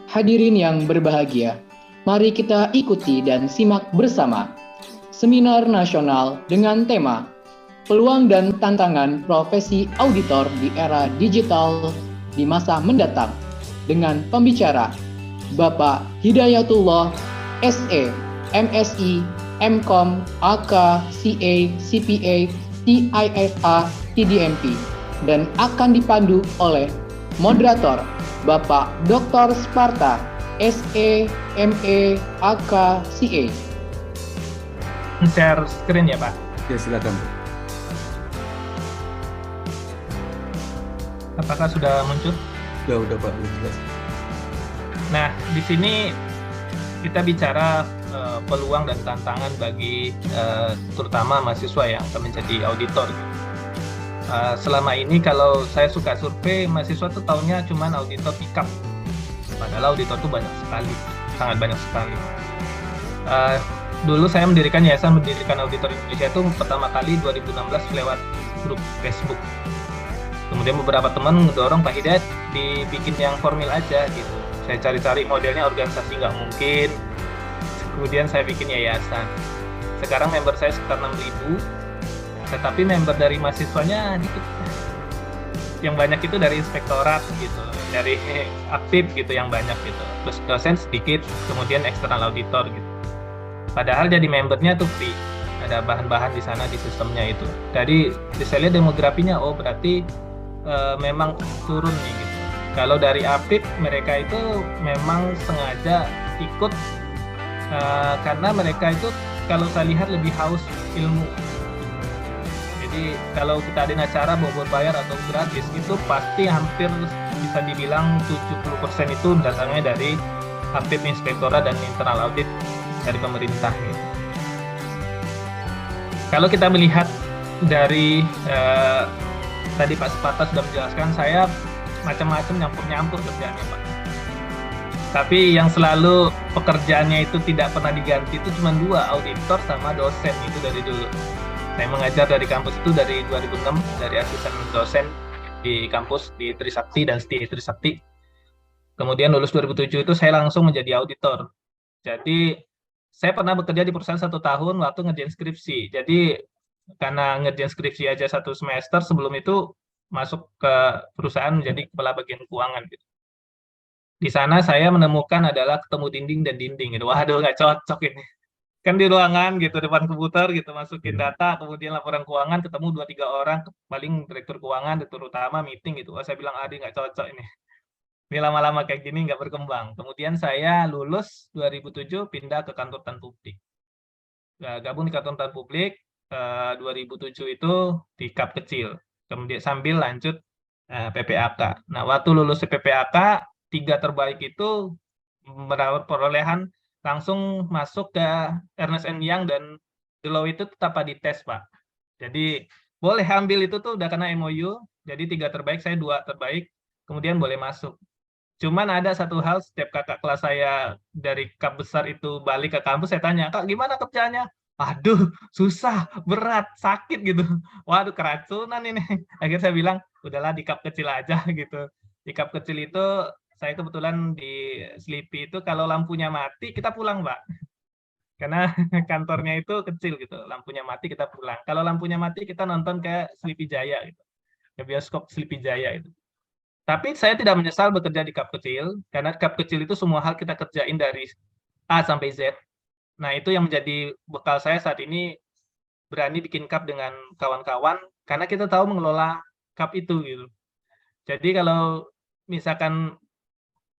Hadirin yang berbahagia, mari kita ikuti dan simak bersama Seminar Nasional dengan tema Peluang dan Tantangan Profesi Auditor di Era Digital di Masa Mendatang dengan pembicara Bapak Hidayatullah SE, MSI, MCom, AK, CA, CPA, TISA, TDMP dan akan dipandu oleh moderator Bapak Dr. Sparta, SE, ME, AK, CA. Share screen ya Pak? Ya silakan. Apakah sudah muncul? Udah Pak, jelas. Nah, di sini kita bicara peluang dan tantangan bagi terutama mahasiswa yang akan menjadi auditor. Selama ini kalau saya suka survei, mahasiswa tuh taunya cuman auditor IKAP. Padahal auditor tuh banyak sekali, sangat banyak sekali. Dulu saya mendirikan Auditor Indonesia itu pertama kali 2016 lewat grup Facebook. Kemudian beberapa teman mendorong Pak Hidayat dibikin yang formal aja gitu. Saya cari-cari modelnya organisasi nggak mungkin. Kemudian saya bikin yayasan. Sekarang member saya sekitar 6.000, tetapi member dari mahasiswanya dikit. Yang banyak itu dari inspektorat gitu, dari aktif gitu yang banyak gitu. Terus dosen sedikit, kemudian eksternal auditor gitu. Padahal jadi membernya tuh free, ada bahan-bahan di sana di sistemnya itu. Jadi saya lihat demografinya, oh berarti memang turun nih gitu. Kalau dari APIP mereka itu memang sengaja ikut karena mereka itu kalau saya lihat lebih haus ilmu. Jadi kalau kita ada acara bawa bayar atau gratis itu pasti hampir bisa dibilang 70% itu datangnya dari APIP, inspektorat dan internal audit dari pemerintah. Gitu. Kalau kita melihat dari tadi Pak Sparta sudah menjelaskan, saya macam-macam nyampur-nyampur kerjaannya Pak. Tapi yang selalu pekerjaannya itu tidak pernah diganti itu cuma dua, auditor sama dosen itu dari dulu. Saya mengajar dari kampus itu dari 2006, dari asisten dosen di kampus di Trisakti dan STI Trisakti. Kemudian lulus 2007 itu saya langsung menjadi auditor. Jadi saya pernah bekerja di perusahaan 1 tahun waktu ngerjain skripsi. Jadi karena ngerjain skripsi aja 1 semester, sebelum itu masuk ke perusahaan menjadi kepala bagian keuangan. Gitu. Di sana saya menemukan adalah ketemu dinding dan dinding. Gitu. Waduh, nggak cocok ini. Kan di ruangan gitu, depan komputer gitu, masukin data, kemudian laporan keuangan, ketemu 2-3 orang, paling direktur keuangan, direktur utama, meeting gitu. Saya bilang, aduh nggak cocok ini. Ini lama-lama kayak gini nggak berkembang. Kemudian saya lulus 2007 pindah ke kantor tan publik. Gabung di kantor tan publik 2007 itu di kap kecil. Kemudian sambil lanjut PPAK. Nah, waktu lulus PPAK 3 terbaik itu mendapat perolehan langsung masuk ke Ernst & Young dan Deloitte itu tanpa dites, Pak. Jadi boleh ambil itu tuh udah kena MOU. Jadi 3 terbaik, saya 2 terbaik, kemudian boleh masuk. Cuman ada satu hal, setiap kakak kelas saya dari kap besar itu balik ke kampus, saya tanya, Kak gimana kerjanya? Aduh, susah, berat, sakit gitu. Waduh, keracunan ini. Akhirnya saya bilang, udahlah di kap kecil aja gitu. Di kap kecil itu, saya kebetulan di Sleepy itu kalau lampunya mati, kita pulang, Pak. Karena kantornya itu kecil gitu, lampunya mati kita pulang. Kalau lampunya mati, kita nonton ke Sleepy Jaya gitu. Ke bioskop Sleepy Jaya itu. Tapi saya tidak menyesal bekerja di kap kecil, karena kap kecil itu semua hal kita kerjain dari A sampai Z. Nah, itu yang menjadi bekal saya saat ini berani bikin kap dengan kawan-kawan, karena kita tahu mengelola kap itu gitu. Jadi kalau misalkan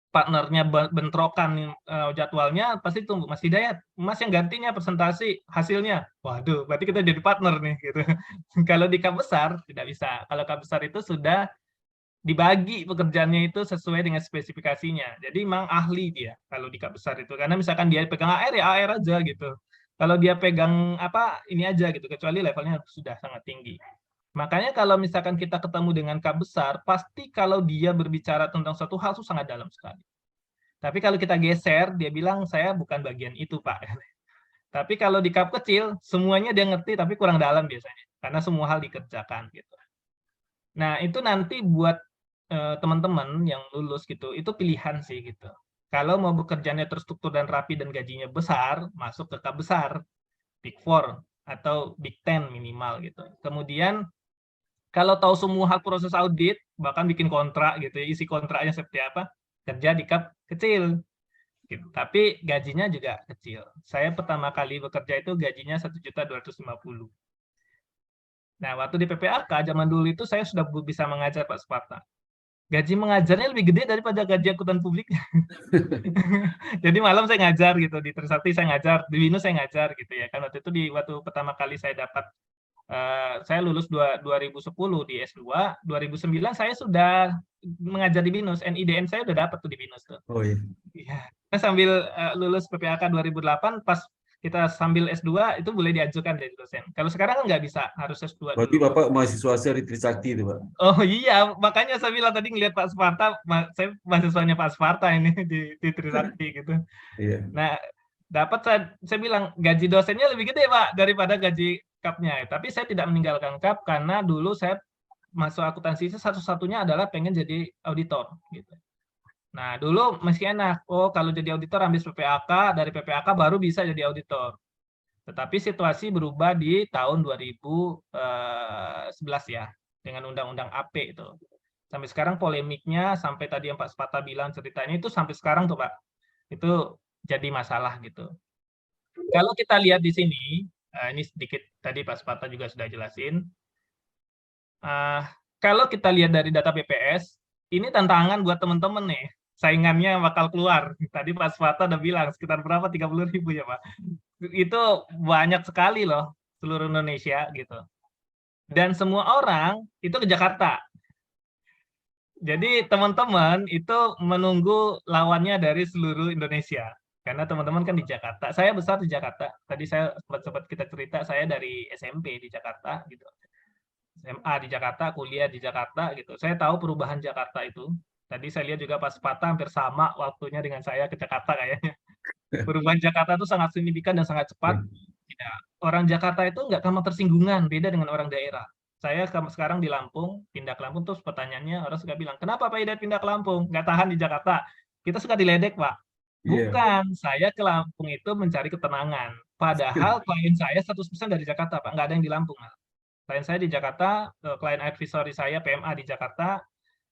partnernya bentrokan jadwalnya, pasti tunggu Mas Hidayat, Mas yang gantinya presentasi hasilnya. Waduh, berarti kita jadi partner nih gitu. Kalau di kap besar tidak bisa. Kalau kap besar itu sudah dibagi pekerjaannya itu sesuai dengan spesifikasinya. Jadi memang ahli dia kalau di kap besar itu. Karena misalkan dia pegang AR ya AR aja gitu. Kalau dia pegang apa ini aja gitu, kecuali levelnya sudah sangat tinggi. Makanya kalau misalkan kita ketemu dengan kap besar, pasti kalau dia berbicara tentang suatu hal itu sangat dalam sekali. Tapi kalau kita geser, dia bilang saya bukan bagian itu, Pak. Tapi kalau di kap kecil, semuanya dia ngerti tapi kurang dalam biasanya. Karena semua hal dikerjakan gitu. Nah, itu nanti buat teman-teman yang lulus gitu, itu pilihan sih gitu. Kalau mau bekerjanya terstruktur dan rapi dan gajinya besar, masuk ke K besar, Big Four atau Big Ten minimal gitu. Kemudian kalau tahu semua hal proses audit, bahkan bikin kontrak gitu, isi kontraknya seperti apa, kerja di K kecil. Gitu. Tapi gajinya juga kecil. Saya pertama kali bekerja itu gajinya 1.250.000. Nah, waktu di PPAK zaman dulu itu saya sudah bisa mengajar Pak Sparta. Gaji mengajarnya lebih gede daripada gaji akuntan publik. Jadi malam saya ngajar gitu, di Trisakti saya ngajar, di Binus saya ngajar gitu ya. Kan waktu itu waktu pertama kali saya dapat saya lulus 2010 di S2, 2009 saya sudah mengajar di Binus, NIDN saya udah dapat tuh di Binus tuh. Oh iya. Iya. Saya sambil lulus PPAK 2008, pas kita sambil S2 itu boleh diajukan jadi dosen. Kalau sekarang kan nggak bisa, harus S2 Berarti dulu. Bapak mahasiswa saya di Trisakti itu, Pak. Oh iya, makanya saya bilang tadi ngelihat Pak Sparta, saya mahasiswanya Pak Sparta ini di Trisakti gitu. Iya. Nah, dapat saya bilang gaji dosennya lebih gede Pak daripada gaji kapnya. Tapi saya tidak meninggalkan kap karena dulu saya masuk akuntansi itu satu-satunya adalah pengen jadi auditor gitu. Nah, dulu masih enak. Oh, kalau jadi auditor ambil PPAK, dari PPAK baru bisa jadi auditor. Tetapi situasi berubah di tahun 2011 ya, dengan Undang-Undang AP itu. Sampai sekarang polemiknya, sampai tadi yang Pak Sparta bilang ceritanya itu sampai sekarang tuh Pak. Itu jadi masalah gitu. Kalau kita lihat di sini, ini sedikit tadi Pak Sparta juga sudah jelasin. Kalau kita lihat dari data BPS, ini tantangan buat teman-teman nih. Saingannya bakal keluar. Tadi Pak Sparta udah bilang sekitar berapa? 30.000 ya Pak. Itu banyak sekali loh seluruh Indonesia gitu. Dan semua orang itu ke Jakarta. Jadi teman-teman itu menunggu lawannya dari seluruh Indonesia. Karena teman-teman kan di Jakarta. Saya besar di Jakarta. Tadi saya sempat kita cerita saya dari SMP di Jakarta gitu. SMA di Jakarta, kuliah di Jakarta gitu. Saya tahu perubahan Jakarta itu. Tadi saya lihat juga Pak Sparta hampir sama waktunya dengan saya ke Jakarta kayaknya. Perubahan Jakarta itu sangat signifikan dan sangat cepat. Ya, orang Jakarta itu nggak gampang tersinggungan, beda dengan orang daerah. Saya sekarang di Lampung, pindah ke Lampung, terus pertanyaannya orang suka bilang, kenapa Pak Hidayat pindah ke Lampung? Nggak tahan di Jakarta. Kita suka diledek, Pak. Bukan, saya ke Lampung itu mencari ketenangan. Padahal klien saya 100% dari Jakarta, Pak. Nggak ada yang di Lampung. Klien saya di Jakarta, klien advisory saya PMA di Jakarta,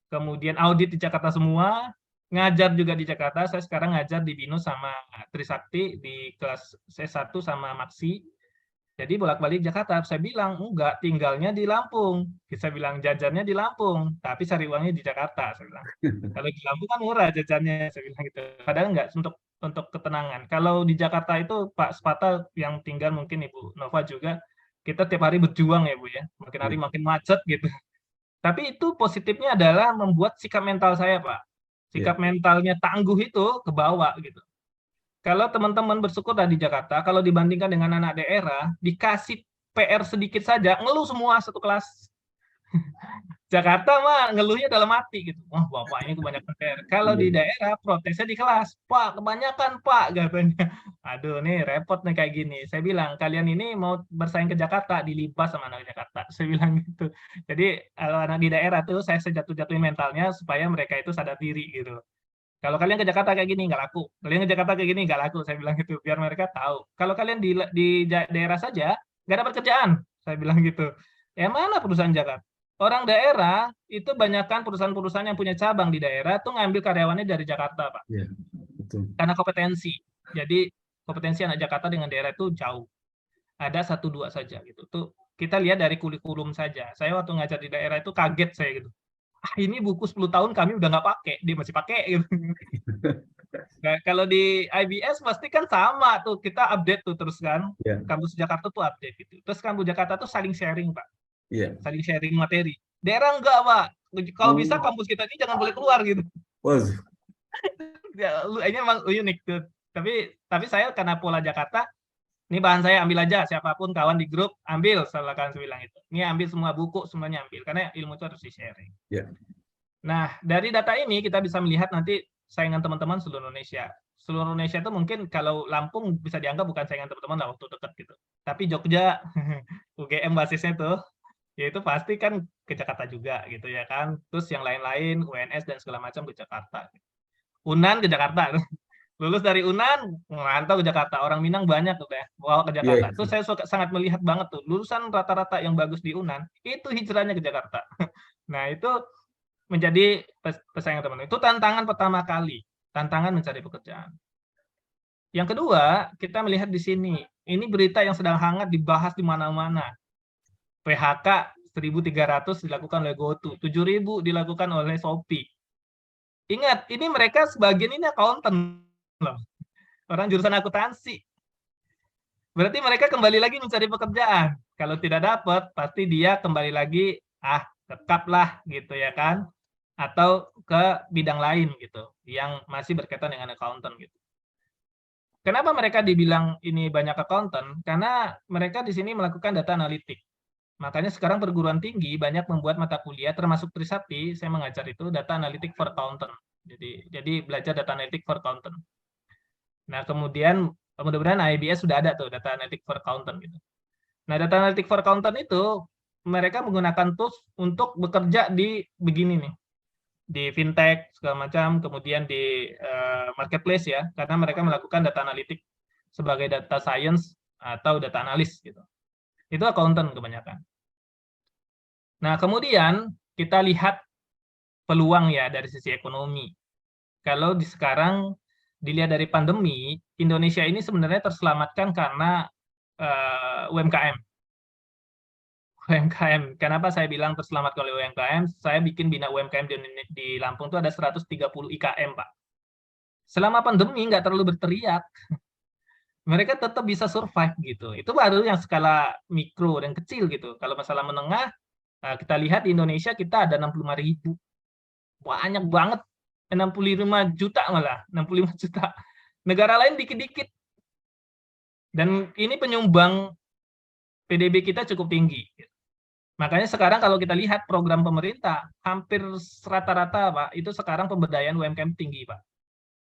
kemudian audit di Jakarta semua, ngajar juga di Jakarta. Saya sekarang ngajar di Binus sama Trisakti di kelas C1 sama Maksi. Jadi bolak-balik Jakarta. Saya bilang, enggak, tinggalnya di Lampung. Saya bilang, jajannya di Lampung, tapi cari uangnya di Jakarta. Saya bilang, kalau di Lampung kan murah jajannya. Saya bilang gitu. Padahal enggak, untuk ketenangan. Kalau di Jakarta itu Pak Sparta yang tinggal, mungkin Ibu Nova juga, kita tiap hari berjuang ya Bu ya. Makin hari makin macet gitu. Tapi itu positifnya adalah membuat sikap mental saya, Pak. Sikap mentalnya tangguh itu ke bawah gitu. Kalau teman-teman bersyukur di Jakarta, kalau dibandingkan dengan anak daerah, dikasih PR sedikit saja, ngeluh semua satu kelas. Jakarta mah ngeluhnya dalam hati gitu. Wah, Bapak ini kebanyakan PR. Kalau di daerah protesnya di kelas, Pak, kebanyakan Pak katanya. Aduh, nih repot nih kayak gini. Saya bilang, kalian ini mau bersaing ke Jakarta, dilibas sama anak Jakarta. Saya bilang gitu. Jadi kalau anak di daerah tuh saya sejatuh-jatuhin mentalnya supaya mereka itu sadar diri gitu. Kalau kalian ke Jakarta kayak gini nggak laku, kalian ke Jakarta kayak gini nggak laku, saya bilang gitu, biar mereka tahu. Kalau kalian di daerah saja nggak dapat kerjaan, saya bilang gitu. Ya mana perusahaan Jakarta? Orang daerah itu banyakkan perusahaan-perusahaan yang punya cabang di daerah tuh ngambil karyawannya dari Jakarta, Pak. Iya, betul. Karena kompetensi. Jadi kompetensi anak Jakarta dengan daerah itu jauh. Ada 1-2 saja gitu. Tuh kita lihat dari kurikulum saja. Saya waktu ngajar di daerah itu kaget saya gitu. Ini buku 10 tahun kami udah nggak pakai, dia masih pakai gitu. Nah, kalau di IBS pasti kan sama tuh, kita update tuh terus kan. Kampus Jakarta tuh update gitu. Terus kampus Jakarta tuh saling sharing, Pak. Saling sharing materi. Daerah enggak, Pak. Kalau bisa kampus kita ini jangan boleh keluar gitu. Ya, ini emang unik tuh. Tapi saya karena pola Jakarta, ini bahan saya ambil aja, siapapun kawan di grup ambil, silakan saya bilang itu. Ini ambil semua buku, semuanya ambil karena ilmu itu harus di-sharing. Nah, dari data ini kita bisa melihat nanti saingan teman-teman seluruh Indonesia. Seluruh Indonesia itu mungkin kalau Lampung bisa dianggap bukan saingan teman-teman lah waktu dekat gitu. Tapi Jogja, UGM basisnya tuh, ya itu pasti kan ke Jakarta juga gitu ya kan. Terus yang lain-lain, UNS dan segala macam ke Jakarta. Unan ke Jakarta. Lulus dari Unan, merantau ke Jakarta. Orang Minang banyak tuh ya, bawa ke Jakarta. Iya. Terus saya sangat melihat banget tuh, lulusan rata-rata yang bagus di Unan, itu hijrahnya ke Jakarta. Nah, itu menjadi pesaing teman. Itu tantangan pertama kali, tantangan mencari pekerjaan. Yang kedua, kita melihat di sini, ini berita yang sedang hangat dibahas di mana-mana. PHK 1.300 dilakukan oleh GoTo, 7.000 dilakukan oleh Shopee. Ingat, ini mereka sebagian ini accountant loh. Orang jurusan akuntansi. Berarti mereka kembali lagi mencari pekerjaan. Kalau tidak dapat, pasti dia kembali lagi, tetaplah gitu ya kan. Atau ke bidang lain gitu, yang masih berkaitan dengan accountant gitu. Kenapa mereka dibilang ini banyak accountant? Karena mereka di sini melakukan data analitik. Makanya sekarang perguruan tinggi banyak membuat mata kuliah, termasuk Trisakti, saya mengajar itu data analitik for accountant. Jadi belajar data analitik for accountant. Nah, kemudian mudah-mudahan IBS sudah ada tuh data analytic for accountant gitu. Nah, data analytic for accountant itu mereka menggunakan tools untuk bekerja di begini nih. Di fintech segala macam, kemudian di marketplace ya, karena mereka melakukan data analitik sebagai data science atau data analis gitu. Itu accountant kebanyakan. Nah, kemudian kita lihat peluang ya dari sisi ekonomi. Kalau di sekarang dilihat dari pandemi, Indonesia ini sebenarnya terselamatkan karena UMKM. UMKM. Kenapa saya bilang terselamatkan oleh UMKM? Saya bikin bina UMKM di Lampung itu ada 130 IKM, Pak. Selama pandemi nggak terlalu berteriak. Mereka tetap bisa survive gitu. Itu baru yang skala mikro dan kecil gitu. Kalau masalah menengah, kita lihat di Indonesia kita ada 65.000. Banyak banget. 65 juta malah, 65 juta. Negara lain dikit-dikit. Dan ini penyumbang PDB kita cukup tinggi. Makanya sekarang kalau kita lihat program pemerintah, hampir rata-rata Pak, itu sekarang pemberdayaan UMKM tinggi Pak.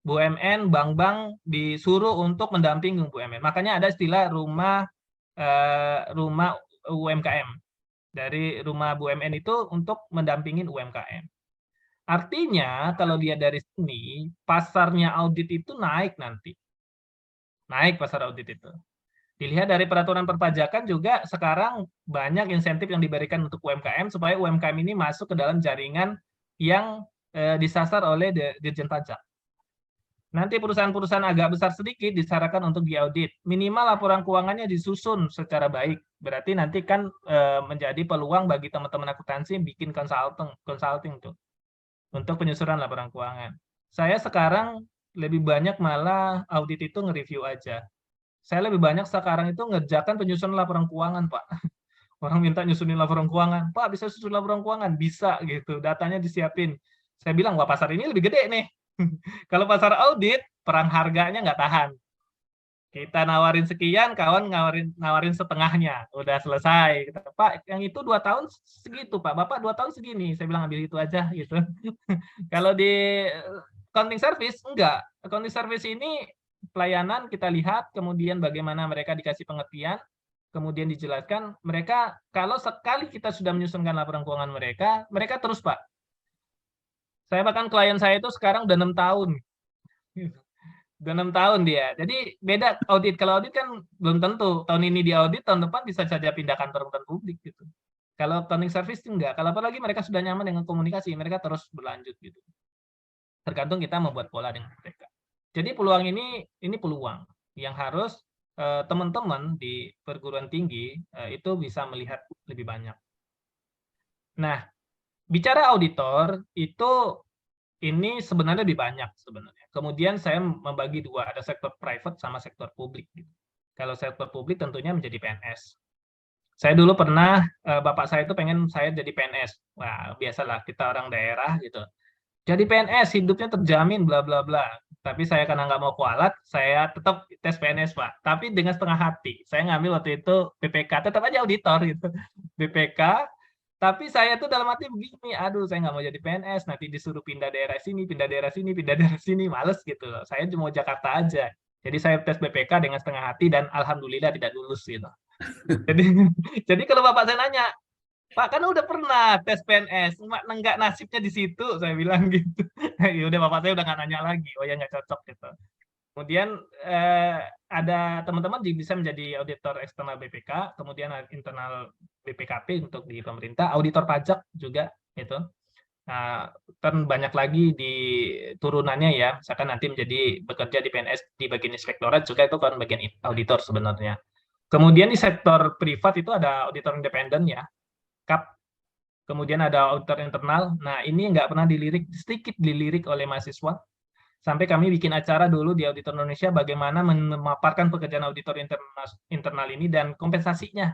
BUMN, bank-bank disuruh untuk mendampingi BUMN. Makanya ada istilah rumah UMKM. Dari rumah BUMN itu untuk mendampingin UMKM. Artinya, kalau lihat dari sini, pasarnya audit itu naik nanti. Naik pasar audit itu. Dilihat dari peraturan perpajakan juga sekarang banyak insentif yang diberikan untuk UMKM supaya UMKM ini masuk ke dalam jaringan yang disasar oleh Dirjen Pajak. Nanti perusahaan-perusahaan agak besar sedikit disarankan untuk diaudit. Minimal laporan keuangannya disusun secara baik. Berarti nanti kan menjadi peluang bagi teman-teman akuntansi bikin consulting tuh. Untuk penyusunan laporan keuangan. Saya sekarang lebih banyak malah audit itu nge-review aja. Saya lebih banyak sekarang itu ngerjakan penyusunan laporan keuangan, Pak. Orang minta nyusunin laporan keuangan. Pak, bisa susun laporan keuangan? Bisa, gitu. Datanya disiapin. Saya bilang, wah pasar ini lebih gede nih. Kalau pasar audit, perang harganya nggak tahan. Kita nawarin sekian, kawan nawarin setengahnya. Udah selesai. Kita, Pak, yang itu 2 tahun segitu, Pak. Bapak 2 tahun segini. Saya bilang, ambil itu aja. Gitu. Kalau di accounting service, enggak. Accounting service ini pelayanan kita lihat, kemudian bagaimana mereka dikasih pengertian, kemudian dijelaskan. Mereka, kalau sekali kita sudah menyusunkan laporan keuangan mereka terus, Pak. Saya bahkan klien saya itu sekarang udah 6 tahun. Udah 6 tahun dia. Jadi beda audit. Kalau audit kan belum tentu. Tahun ini di audit, tahun depan bisa saja pindah kantor publik gitu. Kalau accounting service enggak. Kalau apalagi mereka sudah nyaman dengan komunikasi, mereka terus berlanjut gitu. Tergantung kita membuat pola dengan mereka. Jadi peluang ini peluang yang harus teman-teman di perguruan tinggi itu bisa melihat lebih banyak. Nah, bicara auditor itu ini sebenarnya lebih banyak sebenarnya. Kemudian saya membagi dua, ada sektor private sama sektor publik. Kalau sektor publik tentunya menjadi PNS. Saya dulu pernah, bapak saya itu pengen saya jadi PNS. Wah, biasalah kita orang daerah gitu. Jadi PNS, hidupnya terjamin, bla bla bla. Tapi saya karena nggak mau kualat, saya tetap tes PNS, Pak. Tapi dengan setengah hati. Saya ngambil waktu itu BPK, tetap aja auditor gitu. BPK, tapi saya tuh dalam hati begini, aduh saya nggak mau jadi PNS, nanti disuruh pindah daerah sini, pindah daerah sini, pindah daerah sini, males gitu loh. Saya cuma mau Jakarta aja. Jadi saya tes BPK dengan setengah hati dan alhamdulillah tidak lulus gitu. Jadi kalau bapak saya nanya, Pak kan udah pernah tes PNS, nggak nasibnya di situ, saya bilang gitu. Ya udah bapak saya udah nggak nanya lagi, oh ya nggak cocok gitu. Kemudian ada teman-teman bisa menjadi auditor eksternal BPK, kemudian internal BPKP untuk di pemerintah, auditor pajak juga itu. Nah, kan banyak lagi di turunannya ya, misalkan nanti menjadi bekerja di PNS di bagian inspektorat juga itu kan bagian auditor sebenarnya. Kemudian di sektor privat itu ada auditor independen ya, KAP. Kemudian ada auditor internal. Nah, ini nggak pernah sedikit dilirik oleh mahasiswa. Sampai kami bikin acara dulu di Auditor Indonesia bagaimana memaparkan pekerjaan auditor internal ini dan kompensasinya.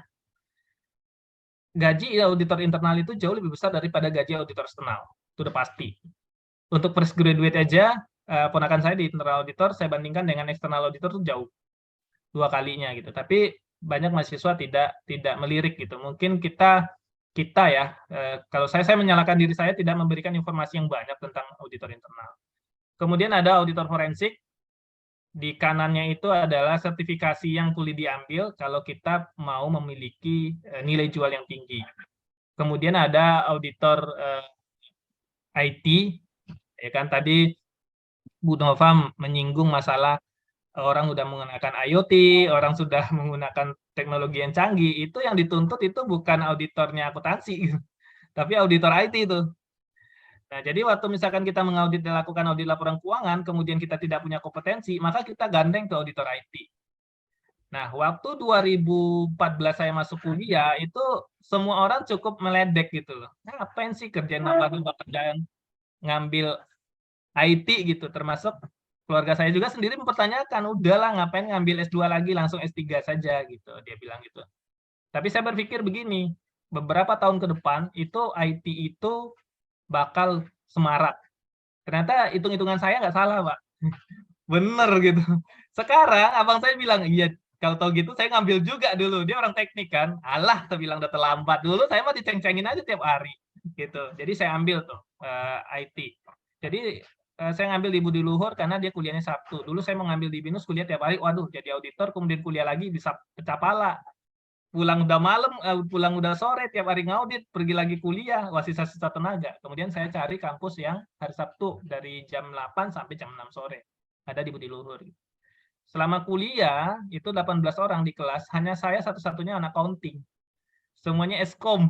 Gaji auditor internal itu jauh lebih besar daripada gaji auditor eksternal. Itu udah pasti. Untuk fresh graduate aja, ponakan saya di internal auditor, saya bandingkan dengan eksternal auditor itu jauh. 2 kalinya gitu. Tapi banyak mahasiswa tidak melirik gitu. Mungkin kita ya, kalau saya menyalahkan diri saya tidak memberikan informasi yang banyak tentang auditor internal. Kemudian ada auditor forensik. Di kanannya itu adalah sertifikasi yang kulit diambil kalau kita mau memiliki nilai jual yang tinggi. Kemudian ada auditor IT, ya kan tadi Bu Nova menyinggung masalah orang sudah menggunakan IoT, orang sudah menggunakan teknologi yang canggih, itu yang dituntut itu bukan auditornya akuntansi, tapi auditor IT itu. Nah, jadi waktu misalkan kita melakukan audit laporan keuangan, kemudian kita tidak punya kompetensi, maka kita gandeng ke auditor IT. Nah, waktu 2014 saya masuk kuliah, itu semua orang cukup meledek gitu loh. Nah, ngapain sih kerjaan pekerjaan ngambil IT gitu, termasuk keluarga saya juga sendiri mempertanyakan, udahlah ngapain ngambil S2 lagi, langsung S3 saja gitu, dia bilang gitu. Tapi saya berpikir begini, beberapa tahun ke depan, itu IT itu bakal semarak. Ternyata hitung-hitungan saya nggak salah, Pak. Bener gitu. Sekarang abang saya bilang, iya kalau tahu gitu saya ngambil juga dulu. Dia orang teknik kan. Alah, saya bilang udah terlambat. Dulu saya mah diceng-cengin aja tiap hari. Gitu. Jadi saya ambil tuh IT. Jadi saya ngambil di Budi Luhur karena dia kuliahnya Sabtu. Dulu saya mau ngambil di BINUS kuliah tiap hari. Waduh, jadi auditor, kemudian kuliah lagi bisa pecah pala. Pulang udah malam, pulang udah sore, tiap hari ngaudit, pergi lagi kuliah, wah sisa-sisa tenaga. Kemudian saya cari kampus yang hari Sabtu dari jam 8 sampai jam 6 sore. Ada di Budi Luhur. Selama kuliah, itu 18 orang di kelas, hanya saya satu-satunya anak accounting. Semuanya eskom.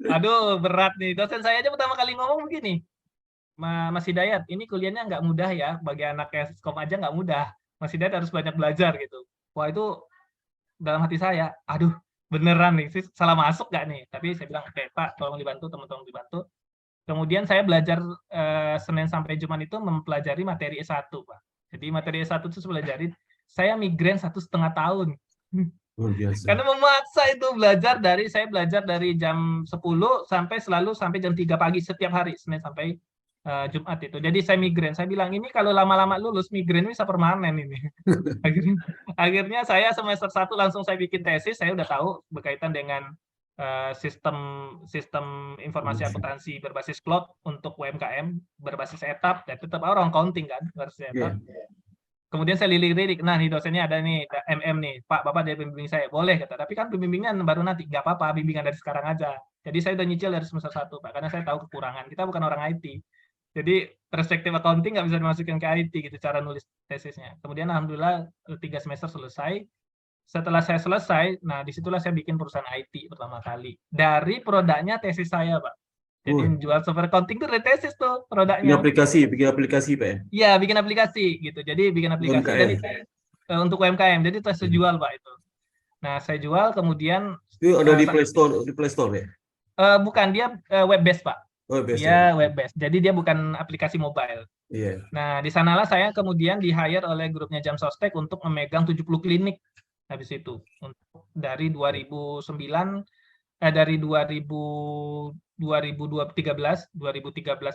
Aduh, berat nih. Dosen saya aja pertama kali ngomong begini, Mas Hidayat, ini kuliahnya nggak mudah ya, bagi anak eskom aja nggak mudah. Mas Hidayat harus banyak belajar gitu. Wah, itu dalam hati saya, aduh beneran nih, salah masuk gak nih? Tapi saya bilang, oke Pak, tolong dibantu, teman-teman dibantu. Kemudian saya belajar Senin sampai Jumat itu mempelajari materi S1, Pak. Jadi materi S1 itu pelajari, saya migrain 1,5 tahun. Luar biasa. Karena memaksa itu saya belajar dari jam 10 sampai jam 3 pagi setiap hari, Senin sampai Jumat itu. Jadi saya migrain. Saya bilang ini kalau lama-lama lulus migrain bisa permanen ini. akhirnya saya semester 1 langsung saya bikin tesis. Saya udah tahu berkaitan dengan sistem informasi akuntansi berbasis cloud untuk UMKM berbasis etap. Dan tetap orang accounting kan berbasis etap. Yeah. Kemudian saya lirik-lirik. Nah, nih dosennya ada nih MM nih. Pak, Bapak dari pembimbing saya. Boleh kata. Tapi kan pembimbingan baru nanti. Nggak apa-apa, bimbingan dari sekarang aja. Jadi saya udah nyicil dari semester 1, Pak. Karena saya tahu kekurangan. Kita bukan orang IT. Jadi perspektif accounting nggak bisa dimasukkan ke IT gitu cara nulis tesisnya. Kemudian alhamdulillah 3 semester selesai. Setelah saya selesai, nah disitulah saya bikin perusahaan IT pertama kali. Dari produknya tesis saya, Pak. Jadi jual software accounting itu dari tesis tuh produknya. Bikin aplikasi Pak ya? Iya, bikin aplikasi gitu. Jadi bikin aplikasi. Jadi, untuk UMKM. Jadi saya jual Pak itu. Nah saya jual kemudian. Itu ada di Play Store ya? Bukan, dia web based Pak. Dia web based, jadi dia bukan aplikasi mobile. Yeah. Nah, di sanalah saya kemudian di-hire oleh grupnya Jam Sostek untuk memegang 70 klinik habis itu. Untuk dari 2013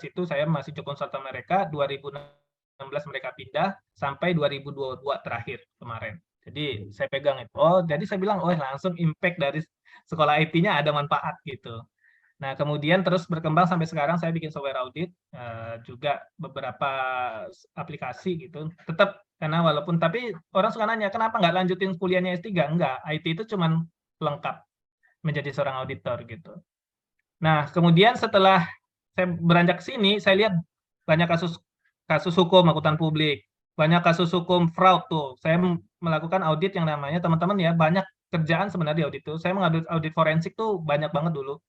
itu saya masih cukup konsultan mereka, 2016 mereka pindah sampai 2022 terakhir kemarin. Jadi saya pegang itu. Oh, jadi saya bilang, oh langsung impact dari sekolah IT-nya ada manfaat gitu. Nah, kemudian terus berkembang sampai sekarang saya bikin software audit, juga beberapa aplikasi gitu. Tetap, karena tapi orang suka nanya, kenapa nggak lanjutin kuliahnya S3? Enggak, IT itu cuma pelengkap. menjadi seorang auditor gitu. Nah, kemudian setelah saya beranjak ke sini, saya lihat banyak kasus hukum akuntan publik, banyak kasus hukum fraud tuh. Saya melakukan audit yang namanya teman-teman ya, banyak kerjaan sebenarnya di audit itu. Saya mengaudit audit forensik tuh banyak banget dulu.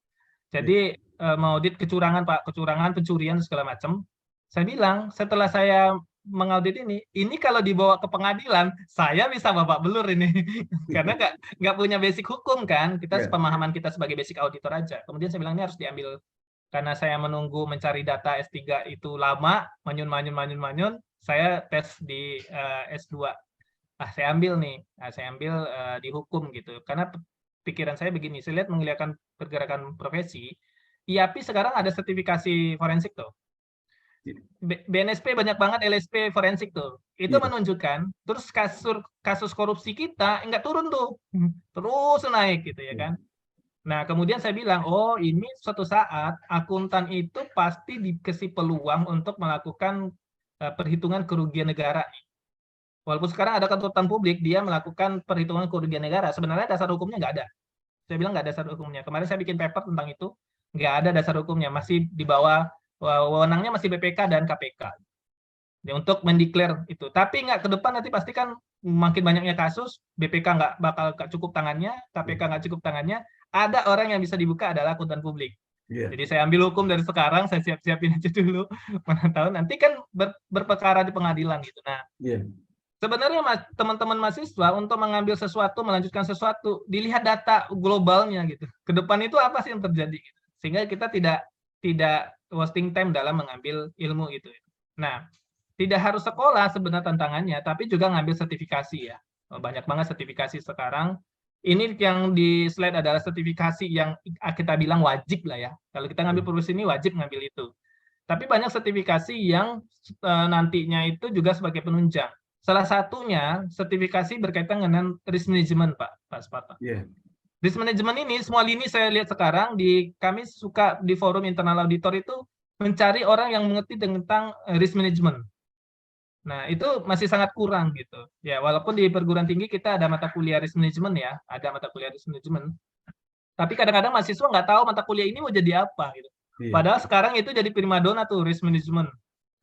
Jadi mengaudit kecurangan Pak, kecurangan, pencurian segala macam. Saya bilang setelah saya mengaudit ini kalau dibawa ke pengadilan, saya bisa babak belur ini, karena nggak punya basic hukum kan, kita pemahaman kita sebagai basic auditor aja. Kemudian saya bilang ini harus diambil, karena saya menunggu mencari data S3 itu lama, manyun, saya tes di S2. Saya ambil nih, saya ambil di hukum gitu, karena pikiran saya begini, saya lihat menggeliatkan pergerakan profesi, IAPI sekarang ada sertifikasi forensik tuh. BNSP banyak banget LSP forensik tuh. Itu menunjukkan terus kasus korupsi kita nggak turun tuh. Terus naik gitu ya kan. Nah, kemudian saya bilang, oh ini suatu saat akuntan itu pasti dikasih peluang untuk melakukan perhitungan kerugian negara. Walaupun sekarang ada akuntan publik, dia melakukan perhitungan kerugian negara. Sebenarnya dasar hukumnya nggak ada. Saya bilang nggak ada dasar hukumnya. Kemarin saya bikin paper tentang itu, nggak ada dasar hukumnya. Masih di bawah wewenangnya masih BPK dan KPK ya, untuk mendeklar itu. Tapi nggak ke depan nanti pasti kan makin banyaknya kasus, BPK nggak bakal cukup tangannya, KPK nggak cukup tangannya, ada orang yang bisa dibuka adalah akuntan publik. Jadi saya ambil hukum dari sekarang, saya siap-siapin aja dulu, mana tahu nanti kan berperkara di pengadilan gitu. Nah, sebenarnya teman-teman mahasiswa untuk mengambil sesuatu, melanjutkan sesuatu, dilihat data globalnya gitu. Ke depan itu apa sih yang terjadi gitu. Sehingga kita tidak wasting time dalam mengambil ilmu itu. Nah, tidak harus sekolah sebenarnya tantangannya, tapi juga ngambil sertifikasi ya. Banyak banget sertifikasi sekarang. Ini yang di slide adalah sertifikasi yang kita bilang wajib lah ya. Kalau kita ngambil profesi ini wajib ngambil itu. Tapi banyak sertifikasi yang nantinya itu juga sebagai penunjang. Salah satunya sertifikasi berkaitan dengan risk management, Pak Sparta. Risk management ini, semua lini saya lihat sekarang, kami suka di forum internal auditor itu mencari orang yang mengerti tentang risk management. Nah, itu masih sangat kurang gitu. Ya, walaupun di perguruan tinggi kita ada mata kuliah risk management ya, ada mata kuliah risk management. Tapi kadang-kadang mahasiswa nggak tahu mata kuliah ini mau jadi apa gitu. Padahal sekarang itu jadi primadona tuh risk management.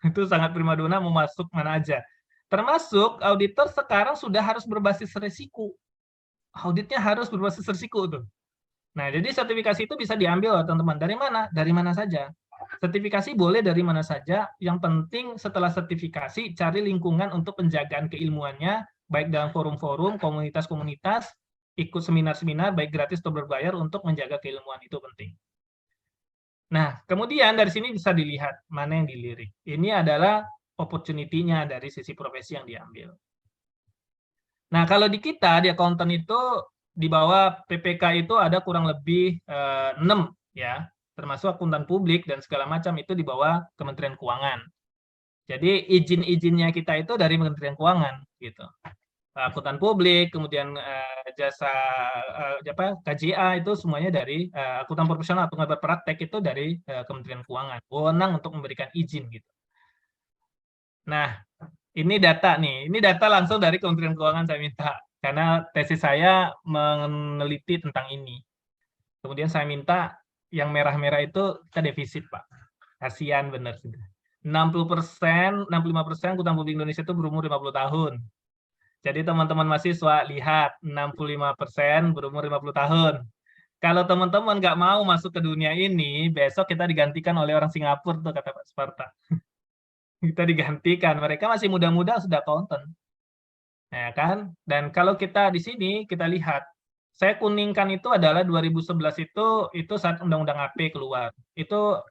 Itu sangat primadona, mau masuk mana aja. Termasuk auditor sekarang sudah harus berbasis risiko. Auditnya harus berbasis risiko tuh. Nah, jadi sertifikasi itu bisa diambil teman-teman. Dari mana? Dari mana saja. Sertifikasi boleh dari mana saja. Yang penting setelah sertifikasi cari lingkungan untuk penjagaan keilmuannya, baik dalam forum-forum, komunitas-komunitas, ikut seminar-seminar, baik gratis atau berbayar untuk menjaga keilmuan itu penting. Nah, kemudian dari sini bisa dilihat mana yang dilirik. Ini adalah opportunity-nya dari sisi profesi yang diambil. Nah, kalau di kita, di accountant itu, di bawah PPK itu ada kurang lebih 6, ya, termasuk akuntan publik dan segala macam itu di bawah Kementerian Keuangan. Jadi, izin-izinnya kita itu dari Kementerian Keuangan, gitu. Akuntan publik, kemudian jasa KJA itu semuanya dari akuntan profesional, pengabar praktek itu dari Kementerian Keuangan. Wewenang untuk memberikan izin, gitu. Nah, ini data nih, ini data langsung dari Kementerian Keuangan saya minta, karena tesis saya meneliti tentang ini. Kemudian saya minta yang merah-merah itu kita defisit, Pak. Kasihan benar sudah. 60%, 65% akuntan publik Indonesia itu berumur 50 tahun. Jadi teman-teman mahasiswa lihat 65% berumur 50 tahun. Kalau teman-teman nggak mau masuk ke dunia ini, besok kita digantikan oleh orang Singapura tuh kata Pak Sparta. Kita digantikan, mereka masih muda-muda sudah accountant. Ya kan? Dan kalau kita di sini kita lihat, saya kuningkan itu adalah 2011 itu saat Undang-Undang AP keluar. Itu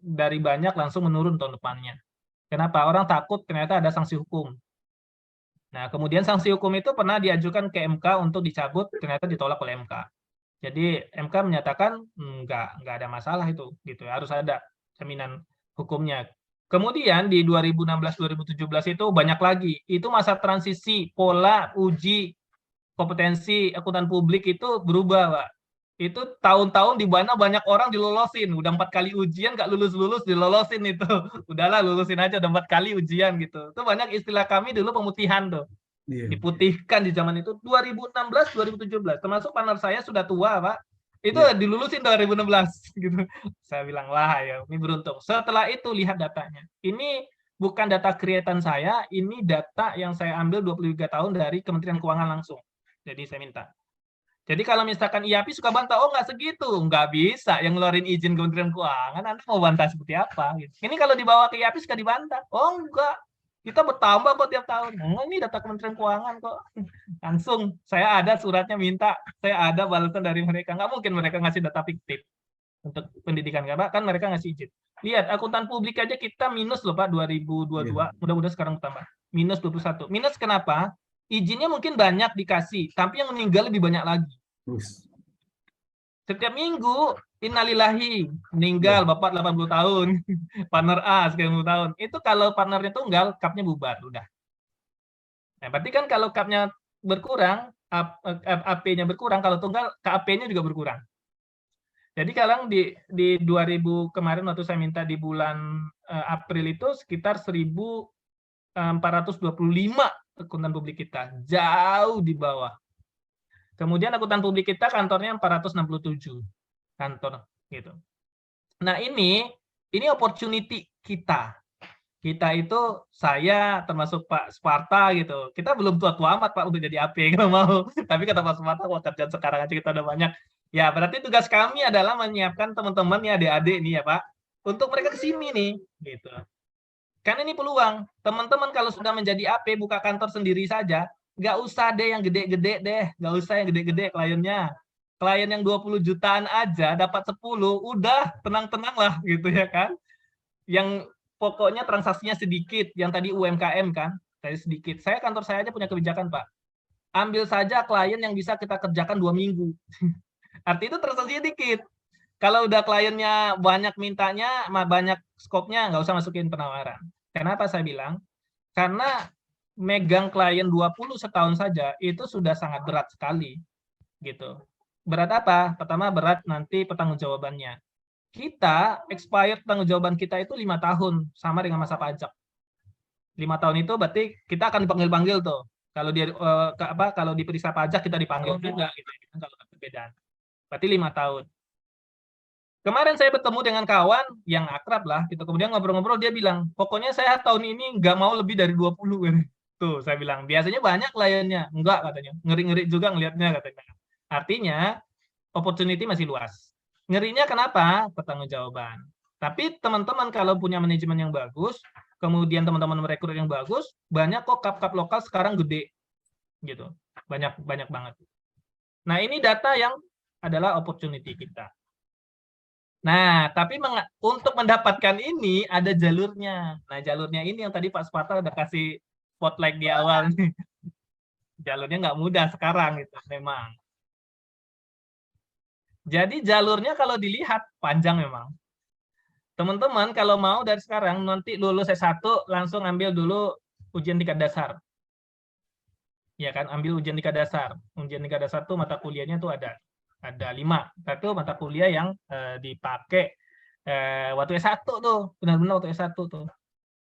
dari banyak langsung menurun tahun depannya. Kenapa? Orang takut ternyata ada sanksi hukum. Nah, kemudian sanksi hukum itu pernah diajukan ke MK untuk dicabut, ternyata ditolak oleh MK. Jadi MK menyatakan nggak ada masalah itu, gitu. Harus ada jaminan hukumnya. Kemudian di 2016-2017 itu banyak lagi. Itu masa transisi, pola uji kompetensi akuntan publik itu berubah, Pak. Itu tahun-tahun di mana banyak orang dilolosin. Udah 4 kali ujian, nggak lulus-lulus, dilolosin itu. Udahlah, lulusin aja, udah 4 kali ujian gitu. Itu banyak istilah kami dulu pemutihan tuh. Diputihkan di zaman itu 2016-2017. Termasuk partner saya sudah tua, Pak. Itu Iya. dilulusin 2016 gitu. Saya bilang, wah ya ini beruntung. Setelah itu lihat datanya. Ini bukan data create-an saya, ini data yang saya ambil 23 tahun dari Kementerian Keuangan langsung. Jadi saya minta. Jadi kalau misalkan IAPI suka bantah, oh nggak segitu, nggak bisa yang ngeluarin izin Kementerian Keuangan, Anda mau bantah seperti apa? Gitu. Ini kalau dibawa ke IAPI suka dibantah, oh enggak, kita bertambah kok tiap tahun. Oh, ini data Kementerian Keuangan kok. Langsung, saya ada suratnya minta, saya ada balasan dari mereka. Nggak mungkin mereka ngasih data fiktif untuk pendidikan, karena kan mereka ngasih izin. Lihat, akuntan publik aja kita minus loh Pak, 2022, mudah-mudahan sekarang bertambah. Minus 21. Minus kenapa? Izinnya mungkin banyak dikasih, tapi yang meninggal lebih banyak lagi. Setiap minggu, innalillahi, meninggal Bapak 80 tahun, partner A sekian 10 tahun. Itu kalau partnernya tunggal, kapnya bubar, udah. Nah, berarti kan kalau kapnya berkurang, AP-nya berkurang, kalau tunggal, KAP-nya juga berkurang. Jadi kalau di 2000 kemarin waktu saya minta di bulan April itu sekitar 1.425 akuntan publik kita, jauh di bawah. Kemudian akuntan publik kita kantornya 467 kantor gitu. Nah, ini opportunity kita. Kita itu, saya termasuk Pak Sparta gitu. Kita belum tua-tua amat Pak untuk jadi AP kalau mau. Tapi kata Pak Sparta, wah kerjaan sekarang aja kita udah banyak. Ya, berarti tugas kami adalah menyiapkan teman-teman ya, adik-adik nih ya Pak, untuk mereka ke sini nih gitu. Karena ini peluang. Teman-teman kalau sudah menjadi AP, buka kantor sendiri saja, nggak usah deh yang gede-gede deh, nggak usah yang gede-gede kliennya. Klien yang 20 jutaan aja dapat 10, udah tenang-tenang lah gitu ya kan. Yang pokoknya transaksinya sedikit, yang tadi UMKM kan, tadi sedikit. Kantor saya aja punya kebijakan Pak. Ambil saja klien yang bisa kita kerjakan 2 minggu. Artinya itu transaksinya dikit. Kalau udah kliennya banyak mintanya, banyak skopnya, nggak usah masukin penawaran. Kenapa saya bilang? Karena megang klien 20 setahun saja itu sudah sangat berat sekali gitu. Berat apa? Pertama berat nanti pertanggungjawabannya. Kita expired pertanggungjawaban kita itu 5 tahun sama dengan masa pajak. 5 tahun itu berarti kita akan dipanggil-panggil tuh. Kalau dia kalau diperiksa pajak kita dipanggil juga gitu. Kalau perbedaan. Berarti 5 tahun. Kemarin saya bertemu dengan kawan yang akrab lah, gitu. Kemudian ngobrol-ngobrol dia bilang, pokoknya saya tahun ini nggak mau lebih dari 20. Tuh, saya bilang, biasanya banyak kliennya. Enggak, katanya. Ngeri-ngeri juga ngelihatnya, katanya. Artinya, opportunity masih luas. Ngerinya kenapa? Pertanggungjawaban. Tapi teman-teman kalau punya manajemen yang bagus, kemudian teman-teman merekrut yang bagus, banyak kok kap-kap lokal sekarang gede. Gitu. Banyak banget. Nah, ini data yang adalah opportunity kita. Nah, tapi untuk mendapatkan ini ada jalurnya. Nah, jalurnya ini yang tadi Pak Sparta udah kasih spotlight di awal. Jalurnya nggak mudah sekarang gitu, memang. Jadi jalurnya kalau dilihat panjang memang. Teman-teman kalau mau dari sekarang nanti lulus S1 langsung ambil dulu ujian tingkat dasar. Ya kan, ambil ujian tingkat dasar. Ujian tingkat dasar tuh mata kuliahnya tuh ada 5. Satu mata kuliah yang dipakai waktu S1 tuh, benar-benar waktu S1 tuh.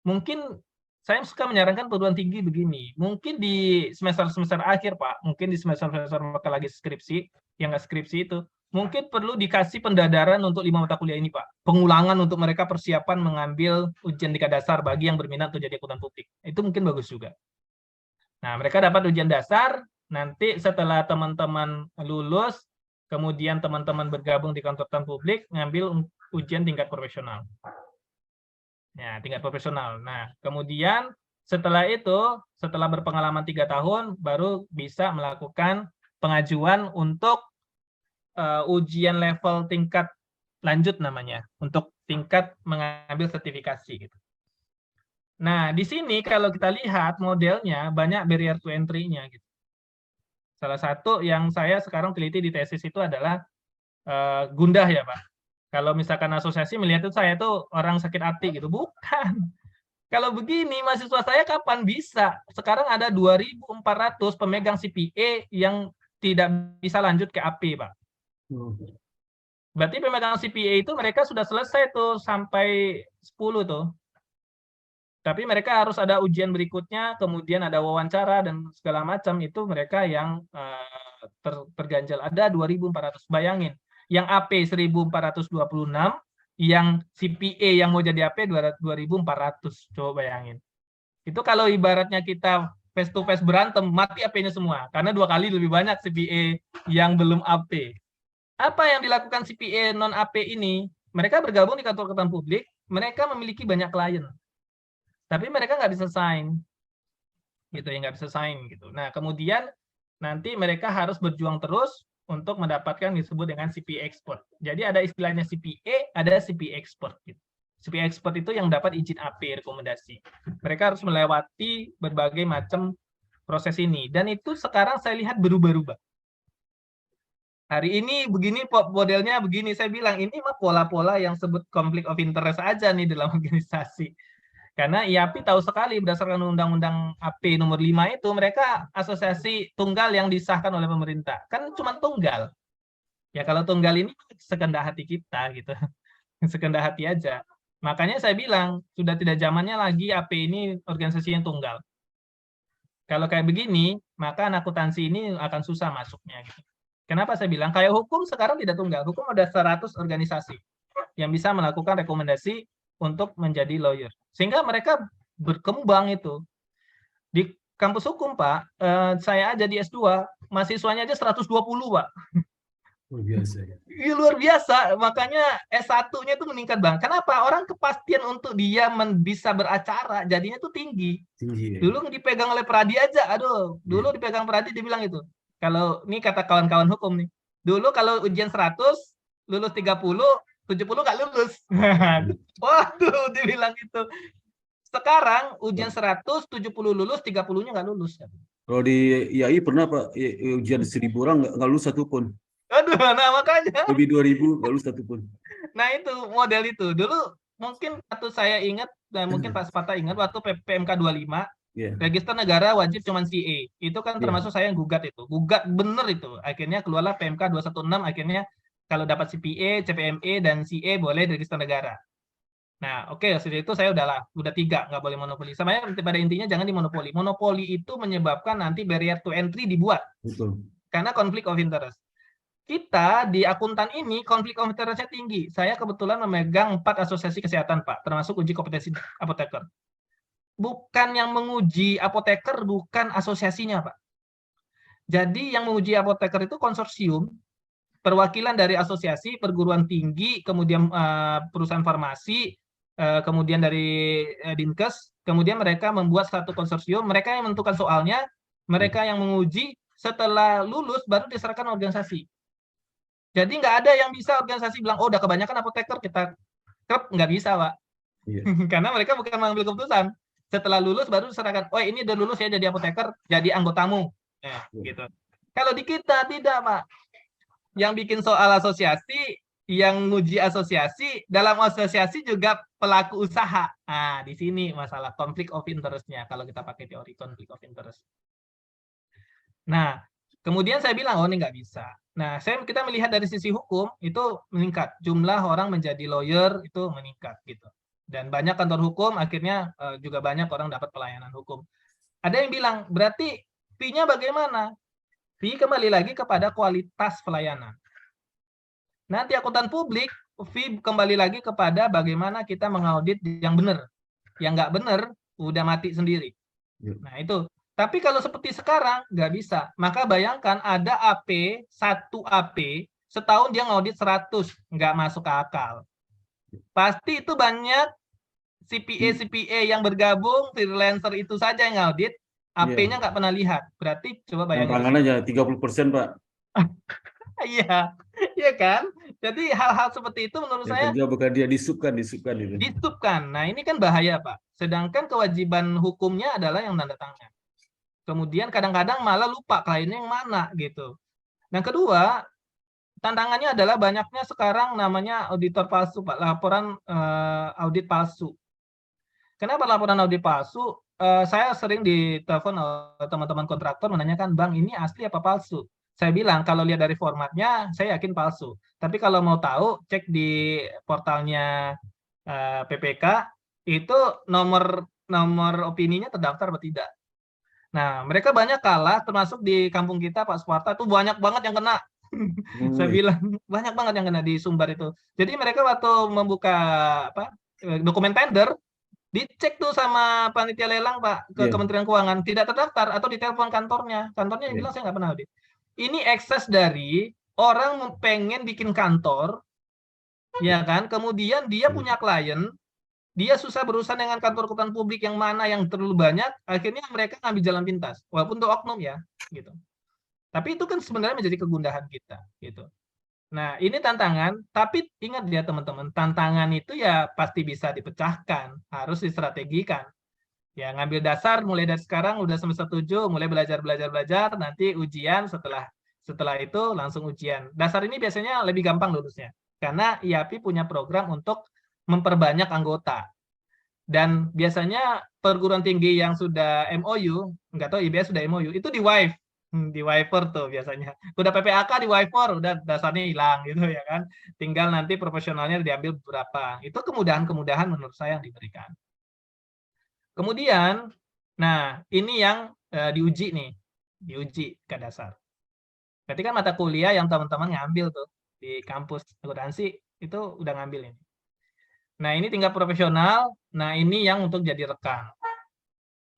Mungkin saya suka menyarankan perguruan tinggi begini. Mungkin di semester-semester akhir, Pak, mungkin di semester-semester lagi skripsi, yang nggak skripsi itu, mungkin perlu dikasih pendadaran untuk 5 mata kuliah ini, Pak. Pengulangan untuk mereka persiapan mengambil ujian tingkat dasar bagi yang berminat untuk jadi akuntan publik. Itu mungkin bagus juga. Nah, mereka dapat ujian dasar, nanti setelah teman-teman lulus, kemudian teman-teman bergabung di kantor akuntan publik, ngambil ujian tingkat profesional. Ya, tingkat profesional. Nah, kemudian setelah itu, setelah berpengalaman 3 tahun, baru bisa melakukan pengajuan untuk ujian level tingkat lanjut namanya, untuk tingkat mengambil sertifikasi. Gitu. Nah, di sini kalau kita lihat modelnya, banyak barrier to entry-nya. Gitu. Salah satu yang saya sekarang teliti di tesis itu adalah gundah ya Pak. Kalau misalkan asosiasi melihat itu saya tuh orang sakit hati gitu. Bukan. Kalau begini, mahasiswa saya kapan bisa? Sekarang ada 2.400 pemegang CPA yang tidak bisa lanjut ke AP, Pak. Berarti pemegang CPA itu mereka sudah selesai tuh sampai 10 tuh. Tapi mereka harus ada ujian berikutnya, kemudian ada wawancara dan segala macam, itu mereka yang terganjal. Ada 2.400, bayangin. yang AP 1426, yang CPA yang mau jadi AP 2400. Coba bayangin. Itu kalau ibaratnya kita face to face berantem, mati AP-nya semua. Karena 2 kali lebih banyak CPA yang belum AP. Apa yang dilakukan CPA non AP ini? Mereka bergabung di kantor akuntan publik, mereka memiliki banyak klien. Tapi mereka nggak bisa sign. Gitu ya, nggak bisa sign gitu. Nah, kemudian nanti mereka harus berjuang terus untuk mendapatkan disebut dengan CPA expert. Jadi ada istilahnya CPA, ada CPA expert gitu. CPA expert itu yang dapat izin AP rekomendasi. Mereka harus melewati berbagai macam proses ini. Dan itu sekarang saya lihat berubah-ubah. Hari ini begini modelnya begini. Saya bilang ini mah pola-pola yang sebut conflict of interest aja nih dalam organisasi. Karena IAPI tahu sekali berdasarkan Undang-Undang AP nomor 5 itu mereka asosiasi tunggal yang disahkan oleh pemerintah. Kan cuma tunggal. Ya kalau tunggal ini sekendak hati kita gitu. Sekendak hati aja. Makanya saya bilang sudah tidak zamannya lagi AP ini organisasi yang tunggal. Kalau kayak begini, maka akuntansi ini akan susah masuknya gitu. Kenapa saya bilang kayak hukum sekarang tidak tunggal. Hukum ada 100 organisasi yang bisa melakukan rekomendasi untuk menjadi lawyer. Sehingga mereka berkembang itu. Di kampus hukum, Pak, saya aja di S2, mahasiswanya aja 120, Pak. Luar biasa ya. Iya, luar biasa, makanya S1-nya itu meningkat banget. Kenapa? Orang kepastian untuk dia bisa beracara, jadinya tuh tinggi. Tinggi ya. Dulu dipegang oleh Pradi aja, aduh, dulu dipegang Pradi dia bilang itu. Kalau, ini kata kawan-kawan hukum nih, dulu kalau ujian 100, lulus 30, 70 nggak lulus. Waduh, dibilang itu. Sekarang ujian 100, 70 lulus, 30-nya nggak lulus. Kalau di IAI pernah Pak, ujian 1000 orang nggak lulus satupun. Aduh, nah makanya. Lebih 2000 nggak lulus satupun. Nah itu, model itu. Dulu mungkin waktu saya ingat, dan mungkin Pak Sepata ingat, waktu PMK 25, register negara wajib cuman CA. Itu kan termasuk saya yang gugat itu. Gugat bener itu. Akhirnya keluarlah PMK 216, akhirnya kalau dapat CPA, CPME, dan CA boleh register negara. Nah, oke, setelah itu saya udah 3, nggak boleh monopoli. Sama pada intinya jangan dimonopoli. Monopoli itu menyebabkan nanti barrier to entry dibuat. Betul. Karena conflict of interest. Kita di akuntan ini conflict of interest-nya tinggi. Saya kebetulan memegang 4 asosiasi kesehatan, Pak, termasuk uji kompetensi apoteker. Bukan yang menguji apoteker, bukan asosiasinya, Pak. Jadi yang menguji apoteker itu konsorsium, perwakilan dari asosiasi, perguruan tinggi, kemudian perusahaan farmasi, kemudian dari Dinkes, kemudian mereka membuat satu konsorsium, mereka yang menentukan soalnya, mereka yang menguji, setelah lulus baru diserahkan organisasi. Jadi nggak ada yang bisa organisasi bilang, oh udah kebanyakan apoteker, kita kerap, nggak bisa, Pak. Iya. Karena mereka bukan mengambil keputusan. Setelah lulus baru diserahkan, oh ini udah lulus ya jadi apoteker, jadi anggotamu. Gitu. Kalau di kita tidak, Pak. Yang bikin soal asosiasi, yang nguji asosiasi, dalam asosiasi juga pelaku usaha. Nah, di sini masalah conflict of interest-nya kalau kita pakai teori conflict of interest. Nah, kemudian saya bilang, oh ini nggak bisa. Nah, kita melihat dari sisi hukum, itu meningkat. Jumlah orang menjadi lawyer itu meningkat. Gitu. Dan banyak kantor hukum, akhirnya juga banyak orang dapat pelayanan hukum. Ada yang bilang, berarti fee-nya bagaimana? Fee kembali lagi kepada kualitas pelayanan. Nanti akuntan publik, fee kembali lagi kepada bagaimana kita mengaudit yang benar. Yang nggak benar, udah mati sendiri. Nah itu. Tapi kalau seperti sekarang, nggak bisa. Maka bayangkan ada AP, 1 AP, setahun dia ngaudit 100, nggak masuk ke akal. Pasti itu banyak CPA yang bergabung, freelancer itu saja yang ngaudit, AP-nya nggak pernah lihat. Berarti coba bayangin. Tantangan aja 30%, Pak. Iya, iya kan? Jadi hal-hal seperti itu menurut saya bukan dia disupkan itu. Disupkan. Nah, ini kan bahaya, Pak. Sedangkan kewajiban hukumnya adalah yang tanda tangan. Kemudian kadang-kadang malah lupa kliennya yang mana gitu. Nah, kedua, tantangannya adalah banyaknya sekarang namanya auditor palsu, Pak, laporan audit palsu. Kenapa laporan audit palsu? Saya sering ditelepon oleh teman-teman kontraktor menanyakan, Bang, ini asli apa palsu? Saya bilang, kalau lihat dari formatnya, saya yakin palsu. Tapi kalau mau tahu, cek di portalnya PPK, itu nomor opininya terdaftar atau tidak. Nah, mereka banyak kalah, termasuk di kampung kita, Pak Sparta, itu banyak banget yang kena. Saya bilang banyak banget yang kena di Sumbar itu. Jadi mereka waktu membuka dokumen tender, dicek tuh sama panitia lelang Pak ke Kementerian Keuangan, tidak terdaftar atau ditelepon kantornya. Kantornya bilang saya nggak pernah audit. Ini ekses dari orang pengen bikin kantor, ya kan? Kemudian dia punya klien, dia susah berurusan dengan kantor akuntan publik yang mana yang terlalu banyak, akhirnya mereka ngambil jalan pintas, walaupun itu oknum ya, gitu. Tapi itu kan sebenarnya menjadi kegundahan kita, gitu. Nah, ini tantangan, tapi ingat ya teman-teman, tantangan itu ya pasti bisa dipecahkan, harus distrategikan. Ya, ngambil dasar mulai dari sekarang udah semester 7, mulai belajar, nanti ujian setelah itu langsung ujian. Dasar ini biasanya lebih gampang lulusnya, karena IAPI punya program untuk memperbanyak anggota. Dan biasanya perguruan tinggi yang sudah MOU, nggak tahu IBS sudah MOU, itu di wiper tuh biasanya. Udah PPAK di wiper, udah dasarnya hilang gitu ya kan. Tinggal nanti profesionalnya diambil beberapa. Itu kemudahan-kemudahan menurut saya yang diberikan. Kemudian, nah ini yang diuji nih, diuji ke dasar. Berarti kan mata kuliah yang teman-teman ngambil tuh di kampus akuntansi itu udah ngambil ini. Nah, ini tingkat profesional. Nah, ini yang untuk jadi rekan.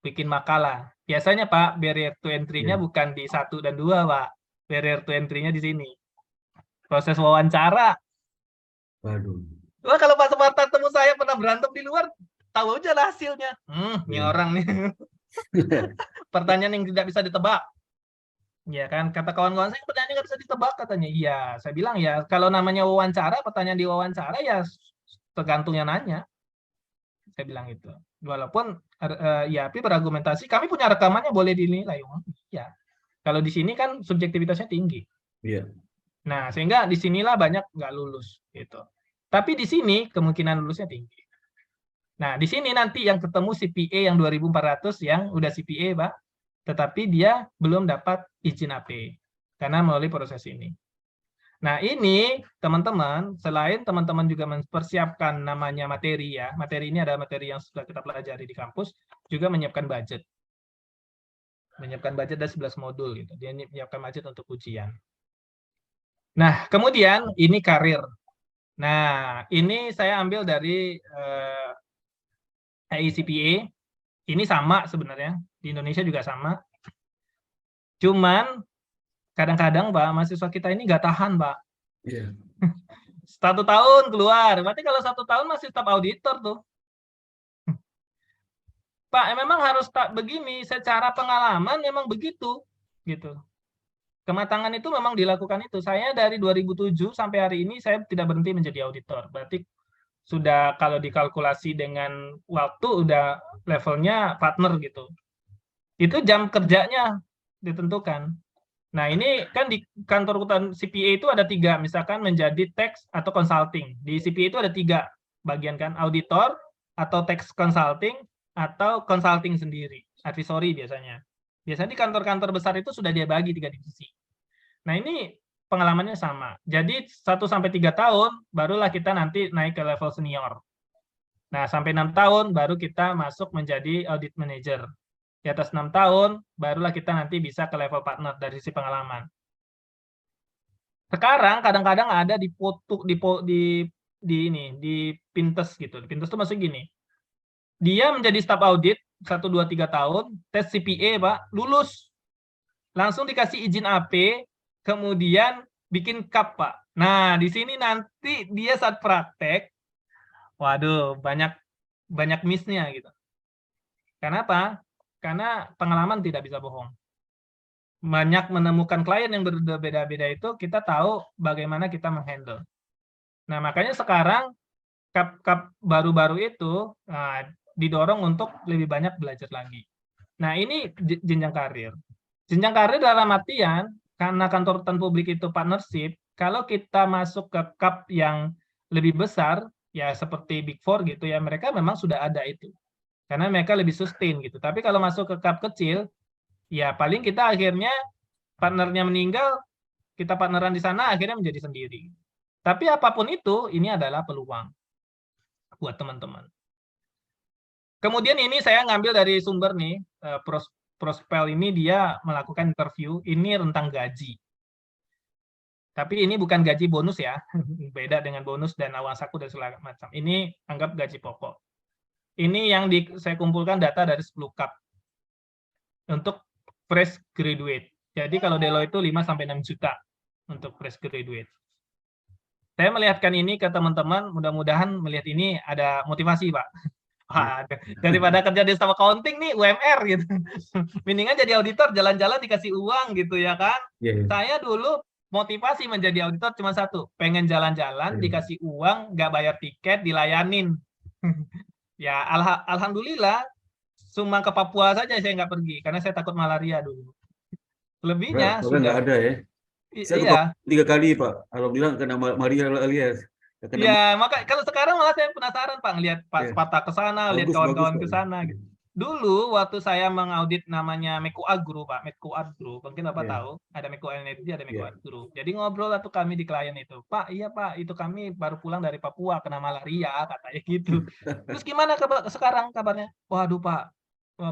Bikin makalah. Biasanya, Pak, barrier to entry-nya bukan di 1 dan 2, Pak. Barrier to entry-nya di sini. Proses wawancara. Waduh. Wah, kalau Pak Sumarta temu saya pernah berantem di luar, tahu aja lah hasilnya. Ini orang nih. Pertanyaan yang tidak bisa ditebak. Ya kan, kata kawan-kawan saya pertanyaan nggak bisa ditebak katanya. Iya, saya bilang ya, kalau namanya wawancara, pertanyaan di wawancara ya tergantung yang nanya. Saya bilang itu. Walaupun IAPI berargumentasi, kami punya rekamannya boleh dinilai. Ya. Kalau di sini kan subjektivitasnya tinggi. Iya. Nah, sehingga di sinilah banyak nggak lulus gitu. Tapi di sini kemungkinan lulusnya tinggi. Nah, di sini nanti yang ketemu CPA yang 2.400 yang udah CPA, Pak. Tetapi dia belum dapat izin AP karena melalui proses ini. Nah, ini teman-teman, selain teman-teman juga mempersiapkan namanya materi ya, materi ini adalah materi yang sudah kita pelajari di kampus, juga menyiapkan budget. Menyiapkan budget ada 11 modul gitu. Dia menyiapkan budget untuk ujian. Nah, kemudian ini karir. Nah, ini saya ambil dari AICPA. Ini sama sebenarnya, di Indonesia juga sama. Cuman kadang-kadang Pak, mahasiswa kita ini nggak tahan, Pak. Iya. 1 tahun keluar. Berarti kalau 1 tahun masih tetap auditor tuh. Pak, memang harus tak begini. Secara pengalaman memang begitu. Gitu. Kematangan itu memang dilakukan itu. Saya dari 2007 sampai hari ini saya tidak berhenti menjadi auditor. Berarti sudah kalau dikalkulasi dengan waktu udah levelnya partner gitu. Itu jam kerjanya ditentukan. Nah, ini kan di kantor akuntan CPA itu ada 3, misalkan menjadi tax atau consulting. Di CPA itu ada 3 bagian kan, auditor atau tax consulting atau consulting sendiri, advisory biasanya. Biasanya di kantor-kantor besar itu sudah dia bagi 3 divisi. Nah, ini pengalamannya sama. Jadi 1-3 tahun barulah kita nanti naik ke level senior. Nah, sampai 6 tahun baru kita masuk menjadi audit manager. Di atas 6 tahun, barulah kita nanti bisa ke level partner dari sisi pengalaman. Sekarang kadang-kadang ada di Pinterest gitu. Di Pinterest itu maksudnya gini. Dia menjadi staf audit 1, 2, 3 tahun, tes CPA, Pak, lulus. Langsung dikasih izin AP, kemudian bikin CAP, Pak. Nah, di sini nanti dia saat praktek, waduh, banyak miss-nya gitu. Kenapa? Karena pengalaman tidak bisa bohong. Banyak menemukan klien yang berbeda-beda itu, kita tahu bagaimana kita menghandle. Nah, makanya sekarang CAP baru-baru itu didorong untuk lebih banyak belajar lagi. Nah, ini jenjang karir. Jenjang karir dalam artian, karena kantor akuntan publik itu partnership, kalau kita masuk ke CAP yang lebih besar, ya seperti Big Four gitu ya, mereka memang sudah ada itu. Karena mereka lebih sustain gitu. Tapi kalau masuk ke CAP kecil, ya paling kita akhirnya partnernya meninggal, kita partneran di sana akhirnya menjadi sendiri. Tapi apapun itu, ini adalah peluang buat teman-teman. Kemudian ini saya ngambil dari sumber nih, Prospel ini dia melakukan interview, ini tentang gaji. Tapi ini bukan gaji bonus ya, beda dengan bonus dan awang saku dan segala macam. Ini anggap gaji pokok. Ini yang saya kumpulkan data dari 10 Cup untuk fresh graduate. Jadi kalau Deloitte itu 5-6 juta untuk fresh graduate. Saya melihatkan ini ke teman-teman, mudah-mudahan melihat ini ada motivasi, Pak. Wah, daripada kerja di staff accounting nih, UMR gitu. Mendingan jadi auditor, jalan-jalan dikasih uang gitu ya kan. Saya dulu motivasi menjadi auditor cuma satu, pengen jalan-jalan, dikasih uang, nggak bayar tiket, dilayanin. Ya, alhamdulillah, cuma ke Papua saja saya nggak pergi, karena saya takut malaria dulu. Lebihnya sudah nggak ada ya. Saya 3 kali Pak, alhamdulillah kena malaria alias. Ya, maka kalau sekarang malah saya penasaran Pak, ngelihat Pak Sepata ke sana, lihat kawan-kawan ke sana gitu. Dulu waktu saya mengaudit namanya Meko Agro, Pak, Meko Agro, mungkin Bapak tahu, ada Meko Energy, ada Meko Agro. Jadi ngobrol lah tuh kami di klien itu, Pak, iya Pak, itu kami baru pulang dari Papua kena malaria, katanya gitu. Terus gimana sekarang kabarnya? Waduh Pak,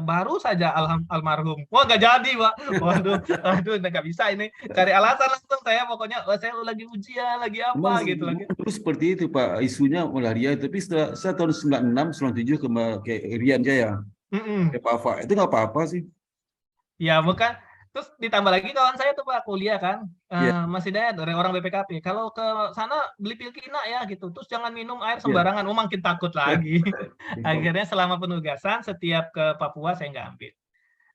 baru saja almarhum. Wah nggak jadi Pak. Waduh, nggak bisa ini. Cari alasan langsung saya pokoknya, saya lagi ujian, lagi apa gitu lagi. Terus seperti itu Pak, isunya malaria. Tapi setelah saya tahun 96, 97 ke Irian Jaya. Pak, itu nggak apa-apa sih. Ya bukan. Terus ditambah lagi kawan saya tuh Pak kuliah kan, Mas Hidayat dari orang BPKP. Kalau ke sana beli pil kina ya gitu. Terus jangan minum air sembarangan. Makin takut lagi. Akhirnya selama penugasan setiap ke Papua saya nggak ambil.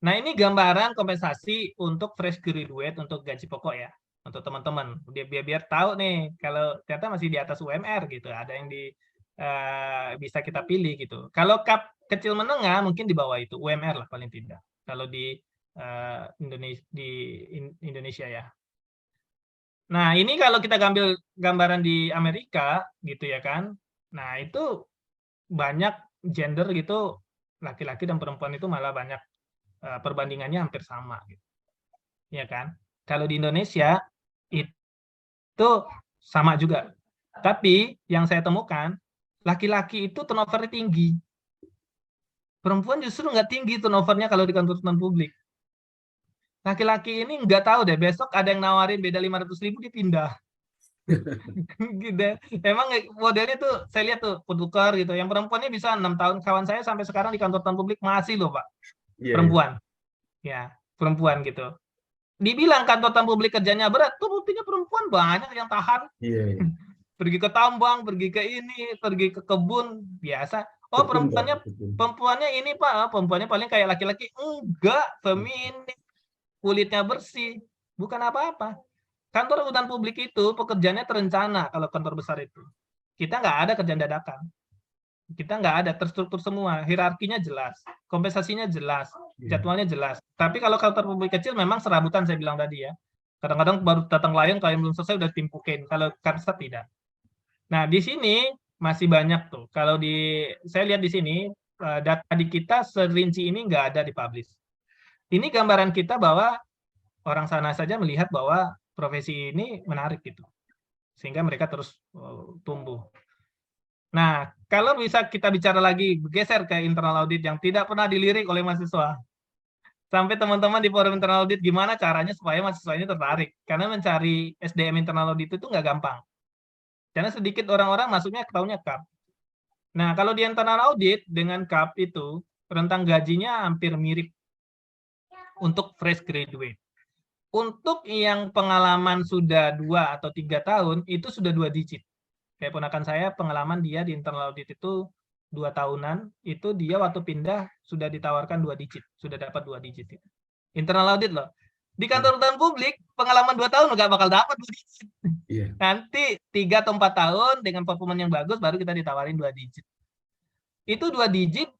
Nah ini gambaran kompensasi untuk fresh graduate untuk gaji pokok ya, untuk teman-teman. Biar tahu nih kalau ternyata masih di atas UMR gitu. Ada yang bisa kita pilih gitu. Kalau cup kecil menengah mungkin di bawah itu UMR lah paling tidak. Kalau di Indonesia ya. Nah ini kalau kita ambil gambaran di Amerika gitu ya kan. Nah itu banyak gender gitu, laki-laki dan perempuan itu malah banyak perbandingannya hampir sama gitu. Ya kan. Kalau di Indonesia itu sama juga. Tapi yang saya temukan laki-laki itu turnovernya tinggi. Perempuan justru nggak tinggi turnovernya kalau di kantor publik. Laki-laki ini nggak tahu deh, besok ada yang nawarin beda 500.000 dia pindah. Gitu. Emang modelnya tuh saya lihat tuh tukar gitu. Yang perempuannya bisa 6 tahun. Kawan saya sampai sekarang di kantor publik masih loh Pak. Perempuan. Ya, perempuan gitu. Dibilang kantor publik kerjanya berat, tuh buktinya perempuan banyak yang tahan. Pergi ke tambang, pergi ke ini, pergi ke kebun, biasa. Oh, perempuannya ini Pak, perempuannya paling kayak laki-laki. Enggak, feminim. Kulitnya bersih, bukan apa-apa. Kantor akuntan publik itu pekerjaannya terencana kalau kantor besar itu. Kita nggak ada kerjaan dadakan. Kita nggak ada, terstruktur semua. Hierarkinya jelas, kompensasinya jelas, jadwalnya jelas. Tapi kalau kantor publik kecil memang serabutan saya bilang tadi ya. Kadang-kadang baru datang klien, kalau yang belum selesai udah timpukin. Kalau kantor tidak. Nah di sini masih banyak tuh. Kalau saya lihat di sini data di kita serinci ini nggak ada dipublish. Ini gambaran kita bahwa orang sana saja melihat bahwa profesi ini menarik gitu. Sehingga mereka terus tumbuh. Nah, kalau bisa kita bicara lagi, bergeser ke internal audit yang tidak pernah dilirik oleh mahasiswa. Sampai teman-teman di forum internal audit, gimana caranya supaya mahasiswa ini tertarik. Karena mencari SDM internal audit itu nggak gampang. Karena sedikit orang-orang masuknya ketahunya CAP. Nah, kalau di internal audit dengan CAP itu, rentang gajinya hampir mirip. Untuk fresh graduate. Untuk yang pengalaman sudah 2 atau 3 tahun, itu sudah 2 digit. Kayak ponakan saya, pengalaman dia di internal audit itu 2 tahunan, itu dia waktu pindah sudah ditawarkan 2 digit, sudah dapat 2 digit. Internal audit loh. Di kantor akuntan publik, pengalaman 2 tahun nggak bakal dapat 2 digit. Nanti 3 atau 4 tahun dengan performa yang bagus, baru kita ditawarin 2 digit. Itu 2 digit,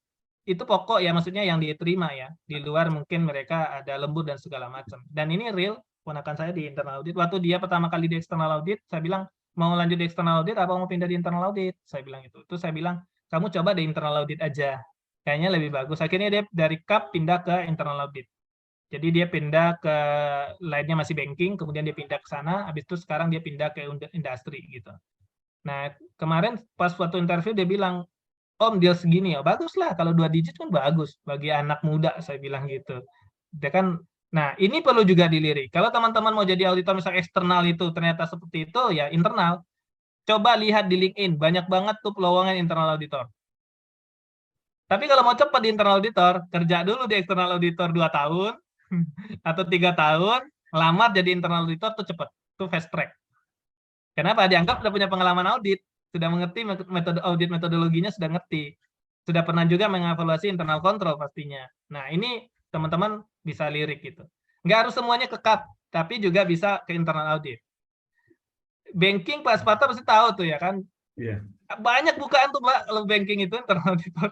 itu pokok ya, maksudnya yang diterima ya. Di luar mungkin mereka ada lembur dan segala macam. Dan ini real, ponakan saya di internal audit. Waktu dia pertama kali di external audit, saya bilang, mau lanjut di external audit apa mau pindah di internal audit? Saya bilang itu. Terus saya bilang, kamu coba di internal audit aja. Kayaknya lebih bagus. Akhirnya dia dari CAP pindah ke internal audit. Jadi dia pindah ke lainnya masih banking, kemudian dia pindah ke sana, habis itu sekarang dia pindah ke industri gitu. Nah, kemarin pas waktu interview dia bilang, Om deal segini ya, bagus lah kalau 2 digit kan bagus bagi anak muda, saya bilang gitu. Dia kan Nah, ini perlu juga dilirik. Kalau teman-teman mau jadi auditor misalnya eksternal itu ternyata seperti itu, ya internal. Coba lihat di LinkedIn, banyak banget tuh lowongan internal auditor. Tapi kalau mau cepat di internal auditor, kerja dulu di eksternal auditor 2 tahun atau 3 tahun, lamar jadi internal auditor tuh cepat, tuh fast track. Kenapa? Dianggap sudah punya pengalaman audit, sudah mengerti metode audit, metodologinya sudah ngerti, sudah pernah juga mengevaluasi internal control pastinya. Nah, ini teman-teman bisa lirik gitu. Nggak harus semuanya ke CAP, tapi juga bisa ke internal audit. Banking Pak Spata pasti tahu tuh ya kan. Iya. Banyak bukaan tuh Pak kalau banking itu internal auditor.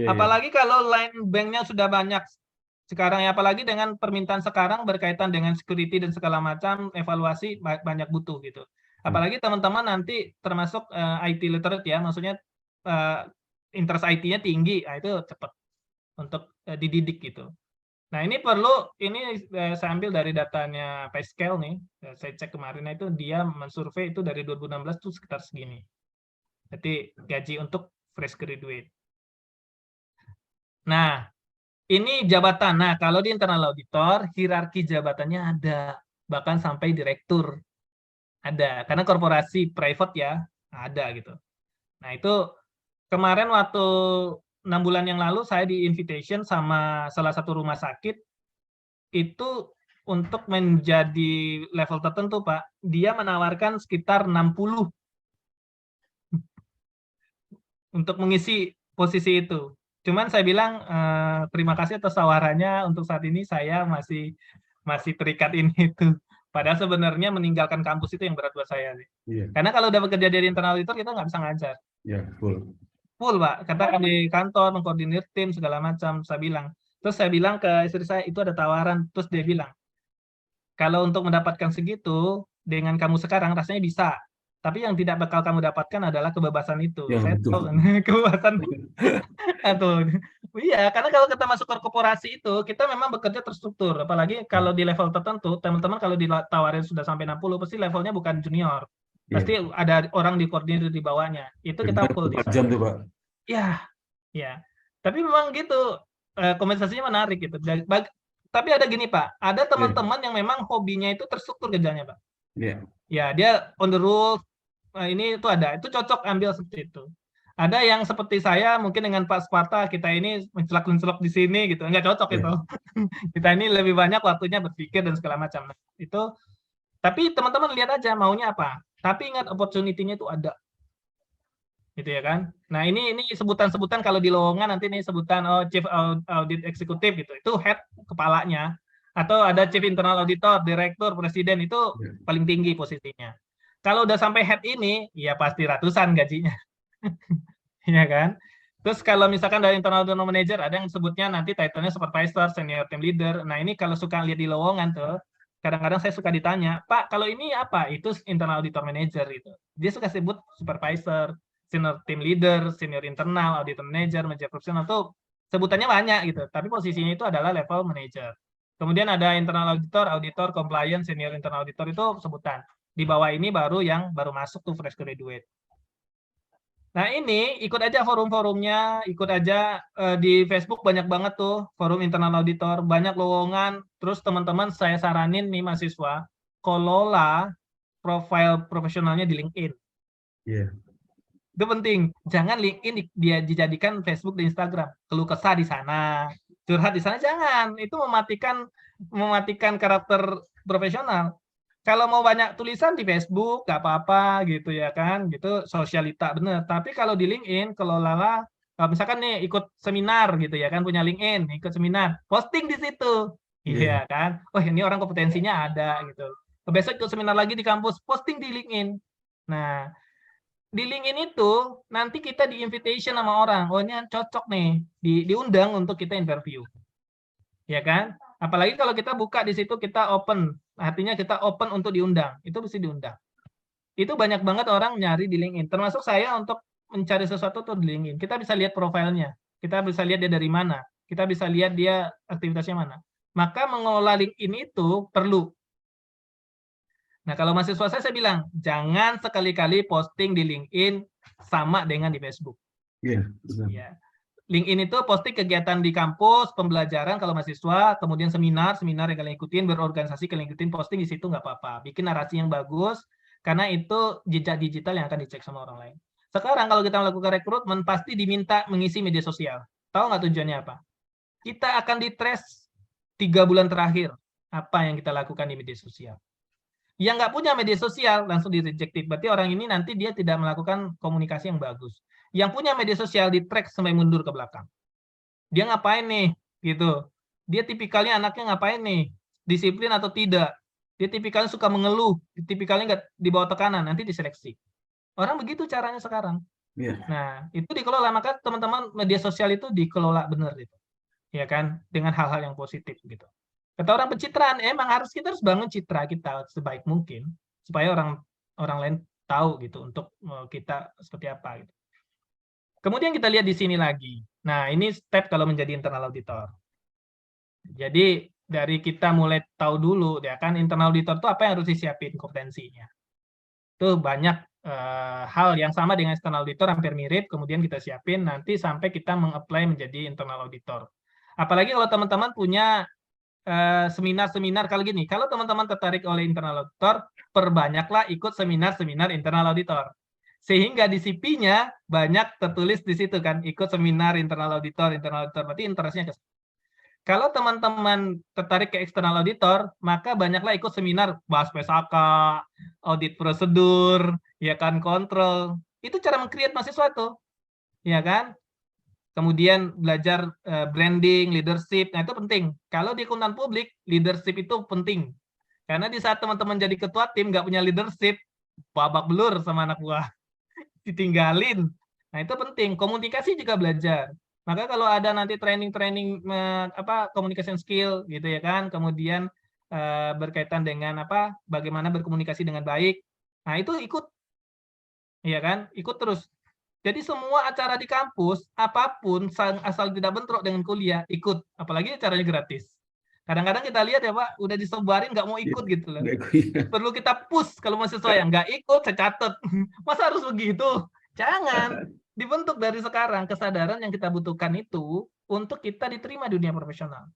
Apalagi kalau line banknya sudah banyak sekarang ya, apalagi dengan permintaan sekarang berkaitan dengan security dan segala macam, evaluasi banyak butuh gitu. Apalagi teman-teman nanti termasuk IT literate ya, maksudnya interest IT-nya tinggi, nah itu cepat untuk dididik gitu. Nah, ini perlu, ini saya ambil dari datanya PayScale nih, saya cek kemarin itu dia mensurvei itu dari 2016 tuh sekitar segini. Jadi gaji untuk fresh graduate. Nah, ini jabatan. Nah, kalau di internal auditor, hierarki jabatannya ada, bahkan sampai direktur. Ada, karena korporasi private ya, ada gitu. Nah, itu kemarin waktu 6 bulan yang lalu saya di invitation sama salah satu rumah sakit itu untuk menjadi level tertentu, Pak. Dia menawarkan sekitar 60 untuk mengisi posisi itu. Cuman saya bilang terima kasih atas tawarannya, untuk saat ini saya masih terikat ini itu. Padahal sebenarnya meninggalkan kampus itu yang berat buat saya sih. Karena kalau udah bekerja dari internal auditor kita nggak bisa ngajar. Full. Full, Pak. Katakan di kantor, mengkoordinir tim, segala macam, saya bilang. Terus saya bilang ke istri saya, itu ada tawaran. Terus dia bilang, kalau untuk mendapatkan segitu, dengan kamu sekarang rasanya bisa. Tapi yang tidak bakal kamu dapatkan adalah kebebasan itu. Ya, saya tahu kan, kebebasan. Iya, karena kalau kita masuk ke korporasi itu, kita memang bekerja terstruktur. Apalagi kalau di level tertentu, teman-teman kalau ditawarin sudah sampai 60, pasti levelnya bukan junior. Pasti ada orang di koordinir di bawahnya. Itu kita full di sana. Jam tuh, Pak. Ya. Tapi memang gitu, kompensasinya menarik gitu. Tapi ada gini, Pak, ada teman-teman yang memang hobinya itu terstruktur kerjanya, Pak. Ya, dia on the rule, ini itu ada, itu cocok ambil seperti itu. Ada yang seperti saya, mungkin dengan Pak Sparta, kita ini mencelak-mencelok di sini gitu, nggak cocok itu. Kita ini lebih banyak waktunya berpikir dan segala macam. Itu, tapi teman-teman lihat aja maunya apa. Tapi ingat opportunity-nya itu ada. Gitu ya kan. Nah, ini sebutan-sebutan kalau di lowongan nanti nih sebutan Chief Audit Executive gitu. Itu head kepalanya. Atau ada Chief Internal Auditor, Direktur, Presiden, itu paling tinggi posisinya. Kalau udah sampai head ini, ya pasti ratusan gajinya. Ya kan? Terus kalau misalkan dari Internal Auditor Manager, ada yang sebutnya nanti title-nya Supervisor, Senior Team Leader. Nah, ini kalau suka lihat di lowongan tuh, kadang-kadang saya suka ditanya, Pak, kalau ini apa? Itu Internal Auditor Manager gitu. Dia suka sebut Supervisor, Senior Team Leader, Senior Internal, Auditor Manager, Manager Profesional, tuh sebutannya banyak gitu. Tapi posisinya itu adalah level Manager. Kemudian ada Internal Auditor, Auditor, Compliance, Senior Internal Auditor, itu sebutan. Di bawah ini baru yang baru masuk tuh fresh graduate. Nah, ini ikut aja forum-forumnya, ikut aja di Facebook banyak banget tuh forum internal auditor, banyak lowongan. Terus teman-teman saya saranin nih mahasiswa, kelola profil profesionalnya di LinkedIn. Itu penting. Jangan LinkedIn dia dijadikan Facebook dan Instagram. Keluh kesah di sana, curhat di sana, jangan. Itu mematikan karakter profesional. Kalau mau banyak tulisan di Facebook, nggak apa-apa gitu ya kan, gitu sosialita bener. Tapi kalau di LinkedIn, kelolalah, misalkan nih ikut seminar gitu ya kan, punya LinkedIn, ikut seminar, posting di situ, iya kan. Oh ini orang kompetensinya ada gitu. Besok ikut seminar lagi di kampus, posting di LinkedIn. Nah, di LinkedIn itu nanti kita di invitation sama orang, oh ini cocok nih, diundang untuk kita interview, ya kan. Apalagi kalau kita buka di situ, kita open. Artinya kita open untuk diundang. Itu bisa diundang. Itu banyak banget orang nyari di LinkedIn. Termasuk saya untuk mencari sesuatu tuh di LinkedIn. Kita bisa lihat profilnya. Kita bisa lihat dia dari mana. Kita bisa lihat dia aktivitasnya mana. Maka mengelola LinkedIn itu perlu. Nah, kalau mahasiswa saya bilang, jangan sekali-kali posting di LinkedIn sama dengan di Facebook. Iya. LinkedIn itu posting kegiatan di kampus, pembelajaran kalau mahasiswa, kemudian seminar yang kalian ikutin, berorganisasi kalian ikutin, posting di situ nggak apa-apa. Bikin narasi yang bagus, karena itu jejak digital yang akan dicek sama orang lain. Sekarang kalau kita melakukan rekrutmen, pasti diminta mengisi media sosial. Tahu nggak tujuannya apa? Kita akan di-trace 3 bulan terakhir, apa yang kita lakukan di media sosial. Yang nggak punya media sosial, langsung di-rejected. Berarti orang ini nanti dia tidak melakukan komunikasi yang bagus. Yang punya media sosial di-track sampai mundur ke belakang. Dia ngapain nih? Gitu. Dia tipikalnya anaknya ngapain nih? Disiplin atau tidak? Dia tipikalnya suka mengeluh. Tipikalnya nggak dibawa tekanan. Nanti diseleksi. Orang begitu caranya sekarang. Yeah. Nah, itu dikelola. Maka teman-teman media sosial itu dikelola benar. Gitu. Ya kan? Dengan hal-hal yang positif. Gitu. Kata orang pencitraan, kita harus bangun citra kita sebaik mungkin. Supaya orang lain tahu gitu untuk kita seperti apa. Gitu. Kemudian kita lihat di sini lagi. Nah, ini step kalau menjadi internal auditor. Jadi dari kita mulai tahu dulu, ya kan, internal auditor itu apa yang harus disiapin kompetensinya. Itu banyak hal yang sama dengan external auditor, hampir mirip, kemudian kita siapin nanti sampai kita meng-apply menjadi internal auditor. Apalagi kalau teman-teman punya seminar-seminar, kalau teman-teman tertarik oleh internal auditor, perbanyaklah ikut seminar-seminar internal auditor. Sehingga di CV-nya banyak tertulis di situ kan, ikut seminar internal auditor, berarti interestnya ke. Kalau teman-teman tertarik ke external auditor, maka banyaklah ikut seminar bahas PSAK, audit prosedur, ya kan, kontrol. Itu cara meng-create mahasiswa tuh, ya kan? Kemudian belajar branding, leadership, nah itu penting. Kalau di akuntan publik, leadership itu penting. Karena di saat teman-teman jadi ketua tim, nggak punya leadership, babak belur sama anak buah. Ditinggalin. Nah, itu penting. Komunikasi juga belajar. Maka kalau ada nanti training-training communication skill gitu ya kan, kemudian berkaitan dengan bagaimana berkomunikasi dengan baik. Nah, itu ikut. Iya kan? Ikut terus. Jadi semua acara di kampus apapun asal tidak bentrok dengan kuliah, ikut. Apalagi acaranya gratis. Kadang-kadang kita lihat ya Pak, udah disebarin nggak mau ikut gitu loh. Perlu kita push kalau mahasiswa yang nggak ikut, saya catat. Masa harus begitu? Jangan. Dibentuk dari sekarang kesadaran yang kita butuhkan itu untuk kita diterima dunia profesional.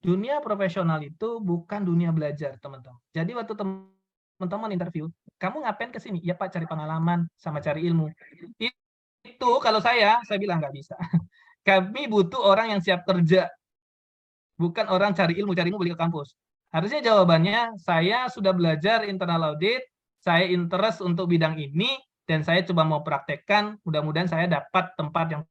Dunia profesional itu bukan dunia belajar, teman-teman. Jadi waktu teman-teman interview, kamu ngapain ke sini? Ya Pak, cari pengalaman sama cari ilmu. Itu kalau saya bilang nggak bisa. Kami butuh orang yang siap kerja. Bukan orang cari ilmu beli ke kampus. Harusnya jawabannya, saya sudah belajar internal audit, saya interest untuk bidang ini, dan saya coba mau praktekkan, mudah-mudahan saya dapat tempat yang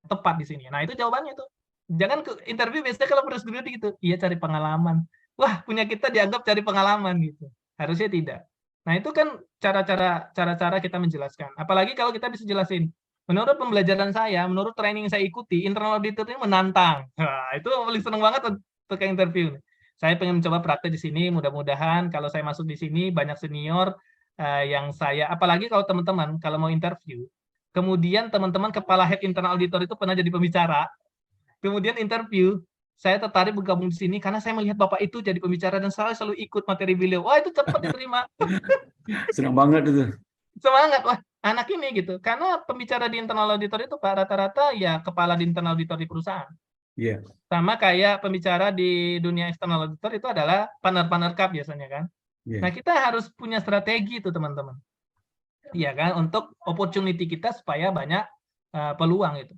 tepat di sini. Nah, itu jawabannya tuh. Jangan ke interview, biasanya kalau fresh graduate gitu, iya cari pengalaman. Wah, punya kita dianggap cari pengalaman gitu. Harusnya tidak. Nah, itu kan cara-cara kita menjelaskan. Apalagi kalau kita bisa jelasin, menurut pembelajaran saya, menurut training yang saya ikuti, internal auditor ini menantang. Nah, itu paling seneng banget untuk interview. Saya pengen mencoba praktek di sini, mudah-mudahan kalau saya masuk di sini, banyak senior yang saya, apalagi kalau teman-teman, kalau mau interview, kemudian teman-teman kepala head internal auditor itu pernah jadi pembicara, kemudian interview, saya tertarik bergabung di sini, karena saya melihat Bapak itu jadi pembicara, dan saya selalu ikut materi beliau. Wah, itu cepat diterima. Senang banget itu. Semangat, wah anak ini gitu. Karena pembicara di internal auditor itu Pak rata-rata ya kepala di internal auditor di perusahaan. Iya. Yeah. Sama kayak pembicara di dunia external auditor itu adalah partner cup biasanya kan. Yeah. Nah, kita harus punya strategi itu teman-teman. Iya kan, untuk opportunity kita supaya banyak peluang itu.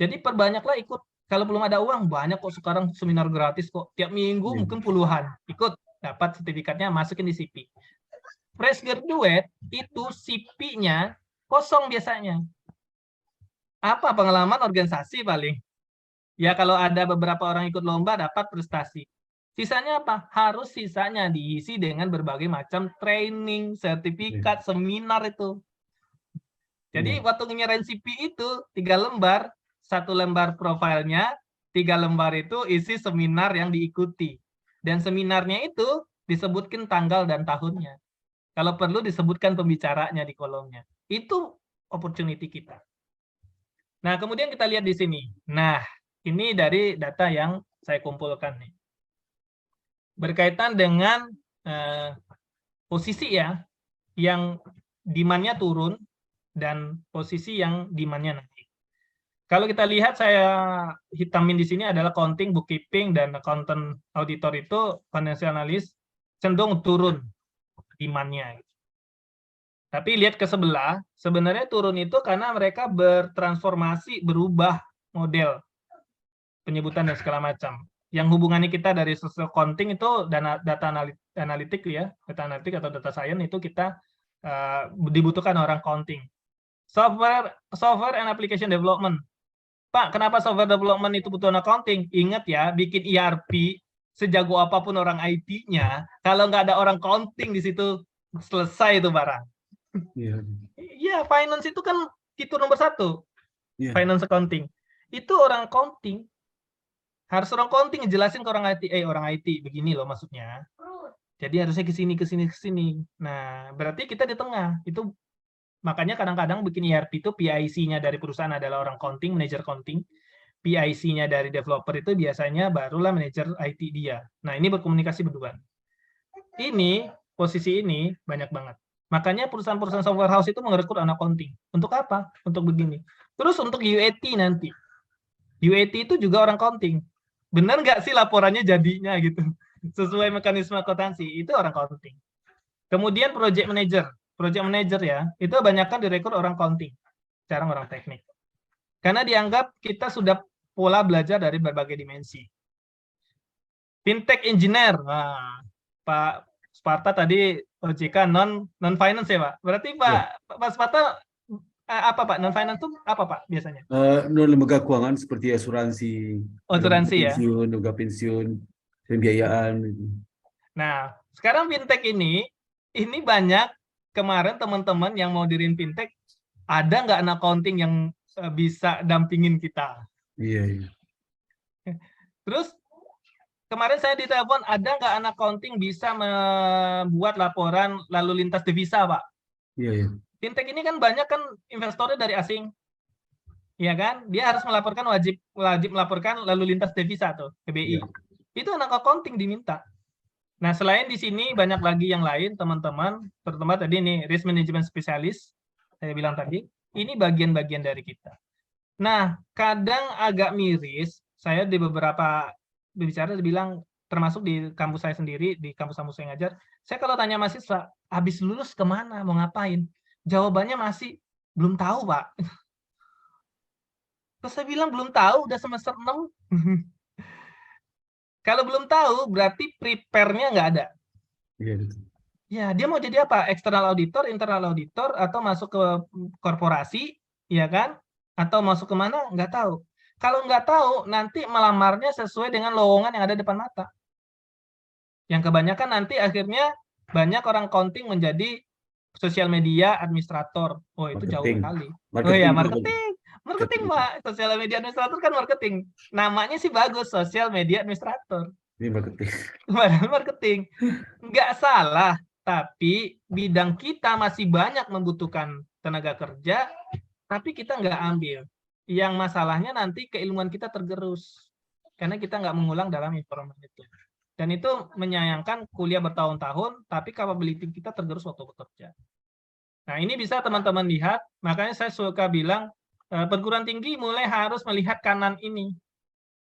Jadi perbanyaklah ikut. Kalau belum ada uang banyak kok sekarang seminar gratis kok. Tiap minggu mungkin puluhan. Ikut, dapat sertifikatnya, masukin di CV. Fresh graduate itu CV-nya kosong biasanya. Apa pengalaman organisasi paling? Ya kalau ada beberapa orang ikut lomba dapat prestasi. Sisanya apa? Harus sisanya diisi dengan berbagai macam training, sertifikat, seminar itu. Jadi waktu nyerahin CV itu 3 lembar, 1 lembar profilnya, 3 lembar itu isi seminar yang diikuti. Dan seminarnya itu disebutkan tanggal dan tahunnya. Kalau perlu disebutkan pembicaranya di kolomnya. Itu opportunity kita. Nah, kemudian kita lihat di sini. Nah, ini dari data yang saya kumpulkan nih. Berkaitan dengan posisi ya, yang demand-nya turun dan posisi yang demand-nya naik. Kalau kita lihat, saya hitamin di sini adalah accounting, bookkeeping, dan accountant auditor itu financial analyst cenderung turun demand-nya. Tapi lihat ke sebelah, sebenarnya turun itu karena mereka bertransformasi, berubah model penyebutan dan segala macam. Yang hubungannya kita dari social accounting itu data analitik ya, data analitik atau data science itu kita dibutuhkan orang accounting. Software and application development. Pak, kenapa software development itu butuh accounting? Ingat ya, bikin ERP sejago apapun orang IT-nya, kalau nggak ada orang accounting di situ, selesai itu barang. Iya, finance itu kan fitur nomor 1. Finance accounting. Itu orang accounting. Harus orang accounting ngejelasin ke orang IT, begini loh maksudnya. Jadi harusnya ke sini. Nah, berarti kita di tengah. Itu makanya kadang-kadang bikin ERP itu PIC-nya dari perusahaan adalah orang accounting, manajer accounting. PIC-nya dari developer itu biasanya barulah manajer IT dia. Nah, ini berkomunikasi berdua. Ini, posisi ini banyak banget. Makanya perusahaan-perusahaan software house itu merekrut anak accounting. Untuk apa? Untuk begini. Terus untuk UAT nanti. UAT itu juga orang accounting. Benar nggak sih laporannya jadinya gitu? Sesuai mekanisme akuntansi, itu orang accounting. Kemudian project manager ya, itu banyakkan direkrut orang accounting, jarang orang teknik. Karena dianggap kita sudah pola belajar dari berbagai dimensi. Fintech engineer, nah, Pak Sparta tadi OJK non finance ya Pak. Berarti Pak Sparta apa Pak? Non finance itu apa Pak biasanya? Non lembaga keuangan seperti asuransi, pensiun, lembaga pensiun, pembiayaan. Nah, sekarang fintech ini banyak. Kemarin teman-teman yang mau diriin fintech, ada nggak anak accounting yang bisa dampingin kita? Iya. Terus kemarin saya ditelepon, ada nggak anak accounting bisa membuat laporan lalu lintas devisa, Pak? Iya. Fintech ini kan banyak kan investornya dari asing, ya kan? Dia harus melaporkan wajib melaporkan lalu lintas devisa tuh ke BI. Iya. Itu anak accounting diminta. Nah, selain di sini banyak lagi yang lain, teman-teman, terutama tadi nih risk management spesialis, saya bilang tadi, ini bagian-bagian dari kita. Nah, kadang agak miris, saya di beberapa bicara bilang, termasuk di kampus saya sendiri, di kampus-kampus saya ngajar, saya kalau tanya mahasiswa, habis lulus kemana, mau ngapain? Jawabannya masih, belum tahu, Pak. Terus saya bilang, belum tahu, udah semester 6. Kalau belum tahu, berarti prepare-nya nggak ada. Ya, dia mau jadi apa? External auditor, internal auditor, atau masuk ke korporasi, ya kan? Atau masuk ke mana? Nggak tahu. Kalau nggak tahu, nanti melamarnya sesuai dengan lowongan yang ada depan mata. Yang kebanyakan nanti akhirnya banyak orang accounting menjadi sosial media administrator. Oh, itu jauh sekali. Oh ya, marketing Pak, sosial media administrator kan marketing. Namanya sih bagus, sosial media administrator. Ini marketing. Nggak salah, tapi bidang kita masih banyak membutuhkan tenaga kerja, tapi kita nggak ambil. Yang masalahnya nanti keilmuan kita tergerus, karena kita nggak mengulang dalam informasi itu. Dan itu menyayangkan kuliah bertahun-tahun, tapi capability kita tergerus waktu bekerja. Nah, ini bisa teman-teman lihat, makanya saya suka bilang, perguruan tinggi mulai harus melihat kanan ini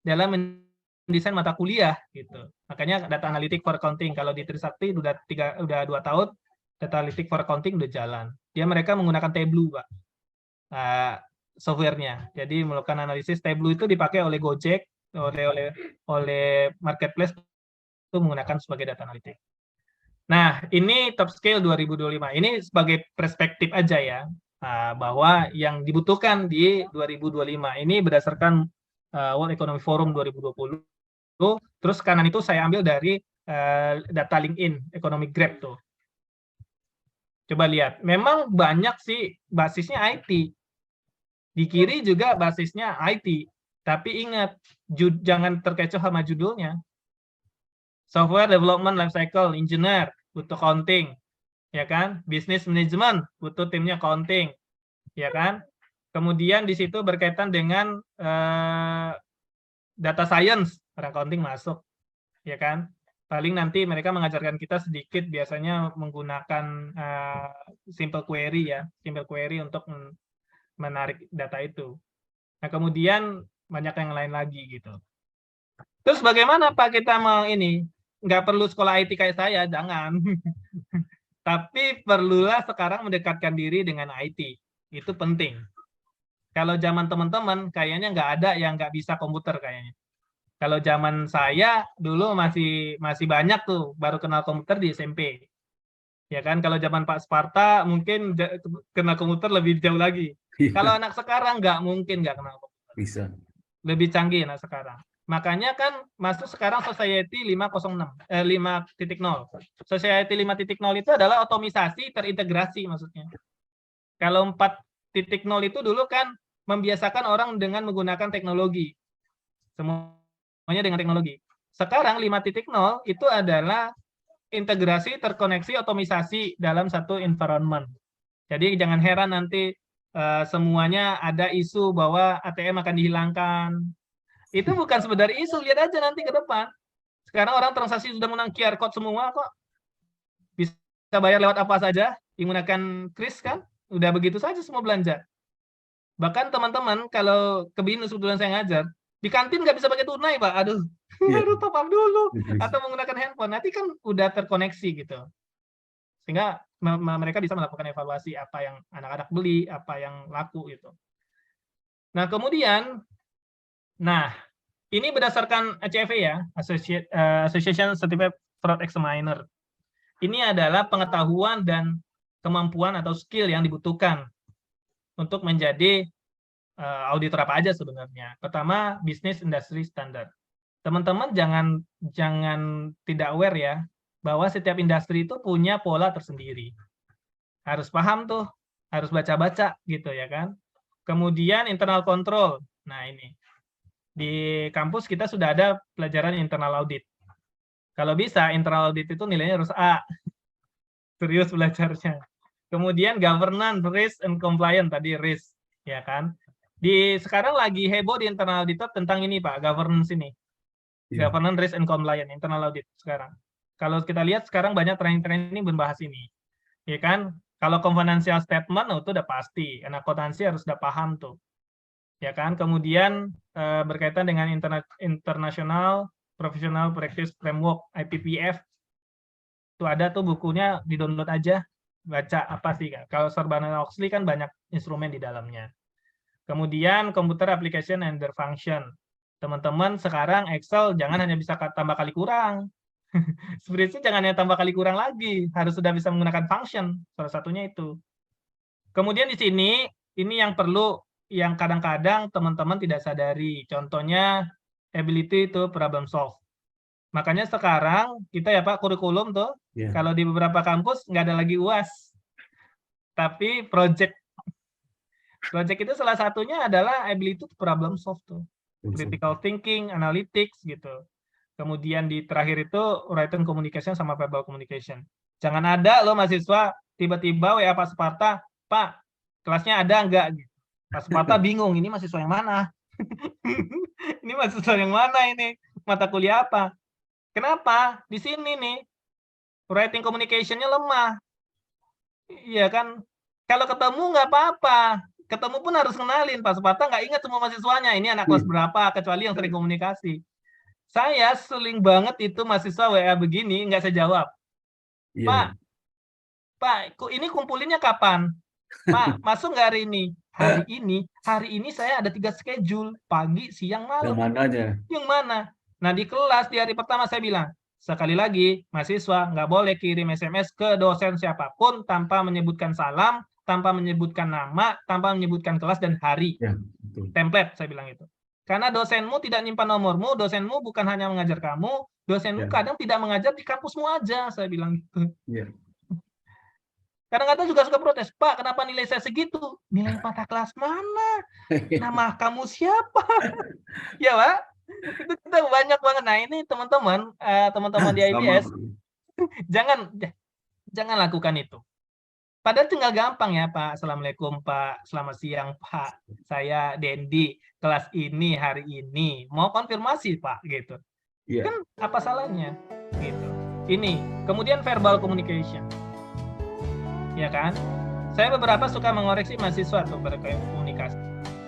dalam mendesain mata kuliah gitu. Makanya data analytic for accounting kalau di Trisakti udah 2 tahun data analytic for accounting udah jalan. Mereka menggunakan Tableau, Pak. Softwarenya. Jadi melakukan analisis. Tableau itu dipakai oleh Gojek, oleh marketplace itu menggunakan sebagai data analytic. Nah, ini top scale 2025. Ini sebagai perspektif aja ya. Bahwa yang dibutuhkan di 2025 ini berdasarkan World Economic Forum 2020. Terus kanan itu saya ambil dari data LinkedIn Economic Grab tuh. Coba lihat, memang banyak sih basisnya IT. Di kiri juga basisnya IT. Tapi ingat, jangan terkecoh sama judulnya. Software Development Lifecycle Engineer butuh accounting. Ya kan, business management butuh timnya accounting, ya kan. Kemudian di situ berkaitan dengan data science, accounting masuk, ya kan. Paling nanti mereka mengajarkan kita sedikit, biasanya menggunakan simple query ya, simple query untuk menarik data itu. Nah, kemudian banyak yang lain lagi gitu. Terus bagaimana Pak kita mau ini? Nggak perlu sekolah IT kayak saya, jangan. Tapi perlulah sekarang mendekatkan diri dengan IT. Itu penting. Kalau zaman teman-teman, kayaknya nggak ada yang nggak bisa komputer kayaknya. Kalau zaman saya dulu masih banyak tuh baru kenal komputer di SMP. Ya kan, kalau zaman Pak Sparta mungkin kenal komputer lebih jauh lagi. Kalau anak sekarang nggak mungkin nggak kenal komputer. Bisa. Lebih canggih anak sekarang. Makanya kan masuk sekarang Society 5.0. Society 5.0 itu adalah otomisasi terintegrasi maksudnya. Kalau 4.0 itu dulu kan membiasakan orang dengan menggunakan teknologi. Semuanya dengan teknologi. Sekarang 5.0 itu adalah integrasi, terkoneksi, otomisasi dalam satu environment. Jadi jangan heran nanti semuanya ada isu bahwa ATM akan dihilangkan. Itu bukan sekedar isu, lihat aja nanti ke depan. Sekarang orang transaksi sudah menggunakan QR code semua kok. Bisa bayar lewat apa saja, menggunakan kris kan? Udah begitu saja semua belanja. Bahkan teman-teman kalau ke BINUS kebetulan saya ngajar, di kantin nggak bisa pakai tunai, Pak. Aduh, harus top up dulu. Atau menggunakan handphone. Nanti kan udah terkoneksi gitu. Sehingga mereka bisa melakukan evaluasi apa yang anak-anak beli, apa yang laku gitu. Nah, kemudian, ini berdasarkan ACFE ya, Association Certified Fraud Examiner. Ini adalah pengetahuan dan kemampuan atau skill yang dibutuhkan untuk menjadi auditor apa aja sebenarnya. Pertama, business industry standard. Teman-teman jangan tidak aware ya, bahwa setiap industri itu punya pola tersendiri. Harus paham tuh, harus baca-baca gitu ya kan. Kemudian internal control. Nah ini, di kampus kita sudah ada pelajaran internal audit. Kalau bisa, internal audit itu nilainya harus A. Serius belajarnya. Kemudian governance, risk, and compliance, tadi risk. Ya kan. Sekarang lagi heboh di internal auditor tentang ini Pak, governance ini. Yeah. Governance, risk, and compliance, internal audit sekarang. Kalau kita lihat sekarang banyak training-training membahas ini. Ya kan? Kalau financial statement itu udah pasti, anak akuntansi harus udah paham tuh. Ya kan? Kemudian berkaitan dengan International Professional Practice Framework IPPF. Itu ada tuh bukunya, di-download aja, baca apa sih Kak. Kalau Sarbanes-Oxley kan banyak instrumen di dalamnya. Kemudian Computer Application and their Function. Teman-teman sekarang Excel jangan hanya bisa tambah kali kurang. Spreadsheet jangan hanya tambah kali kurang lagi, harus sudah bisa menggunakan function, salah satunya itu. Kemudian di sini, ini yang perlu, yang kadang-kadang teman-teman tidak sadari. Contohnya, ability to problem solve. Makanya sekarang, kita ya Pak, kurikulum tuh, kalau di beberapa kampus, nggak ada lagi UAS. Tapi project. Project itu salah satunya adalah ability to problem solve tuh. Critical thinking, analytics, gitu. Kemudian di terakhir itu written communication sama verbal communication. Jangan ada loh mahasiswa tiba-tiba WA Pak Sparta, Pak, kelasnya ada enggak? Pak Sparta bingung, ini mahasiswa yang mana? Ini mahasiswa yang mana ini? Mata kuliah apa? Kenapa? Di sini nih, writing communication-nya lemah. Iya kan? Kalau ketemu nggak apa-apa. Ketemu pun harus kenalin. Pak Sparta nggak ingat semua mahasiswanya. Ini anak kelas berapa, kecuali yang sering komunikasi. Saya sering banget itu mahasiswa WA begini, nggak saya jawab. Yeah. Pak, ini kumpulinnya kapan? Pak, masuk nggak hari ini? Hari ini saya ada 3 schedule, pagi, siang, malam. Yang mananya? Yang mana? Nah, di kelas, di hari pertama saya bilang, sekali lagi, mahasiswa nggak boleh kirim SMS ke dosen siapapun tanpa menyebutkan salam, tanpa menyebutkan nama, tanpa menyebutkan kelas dan hari. Yeah, template, saya bilang itu. Karena dosenmu tidak nyimpan nomormu, dosenmu bukan hanya mengajar kamu, dosenmu kadang tidak mengajar di kampusmu aja, saya bilang gitu. Kadang-kadang juga suka protes, Pak, kenapa nilai saya segitu? Nilai mata kelas mana? Nama kamu siapa? Ya, Pak. Itu kita banyak banget. Nah, ini teman-teman di IBS, jangan lakukan itu. Padahal tinggal gampang ya Pak. Assalamualaikum Pak, selamat siang Pak. Saya Dendi, kelas ini hari ini. Mau konfirmasi Pak, gitu. Kan apa salahnya? Gitu. Ini, kemudian verbal communication. Ya kan? Saya beberapa suka mengoreksi mahasiswa untuk berkomunikasi.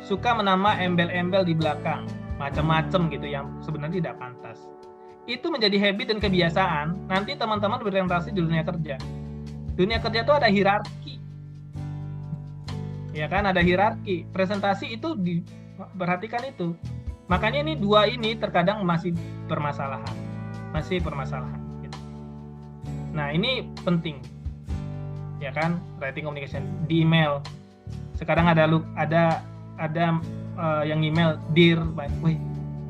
suka menambah embel-embel di belakang, macam-macam gitu yang sebenarnya tidak pantas. Itu menjadi habit dan kebiasaan. Nanti teman-teman berorientasi di dunia kerja. Dunia kerja itu ada hierarki. Ya kan, ada hierarki. Presentasi itu perhatikan itu. Makanya ini dua ini terkadang masih permasalahan. Gitu. Nah, ini penting. Ya kan, writing communication di email. Sekarang ada yang email dear, wih,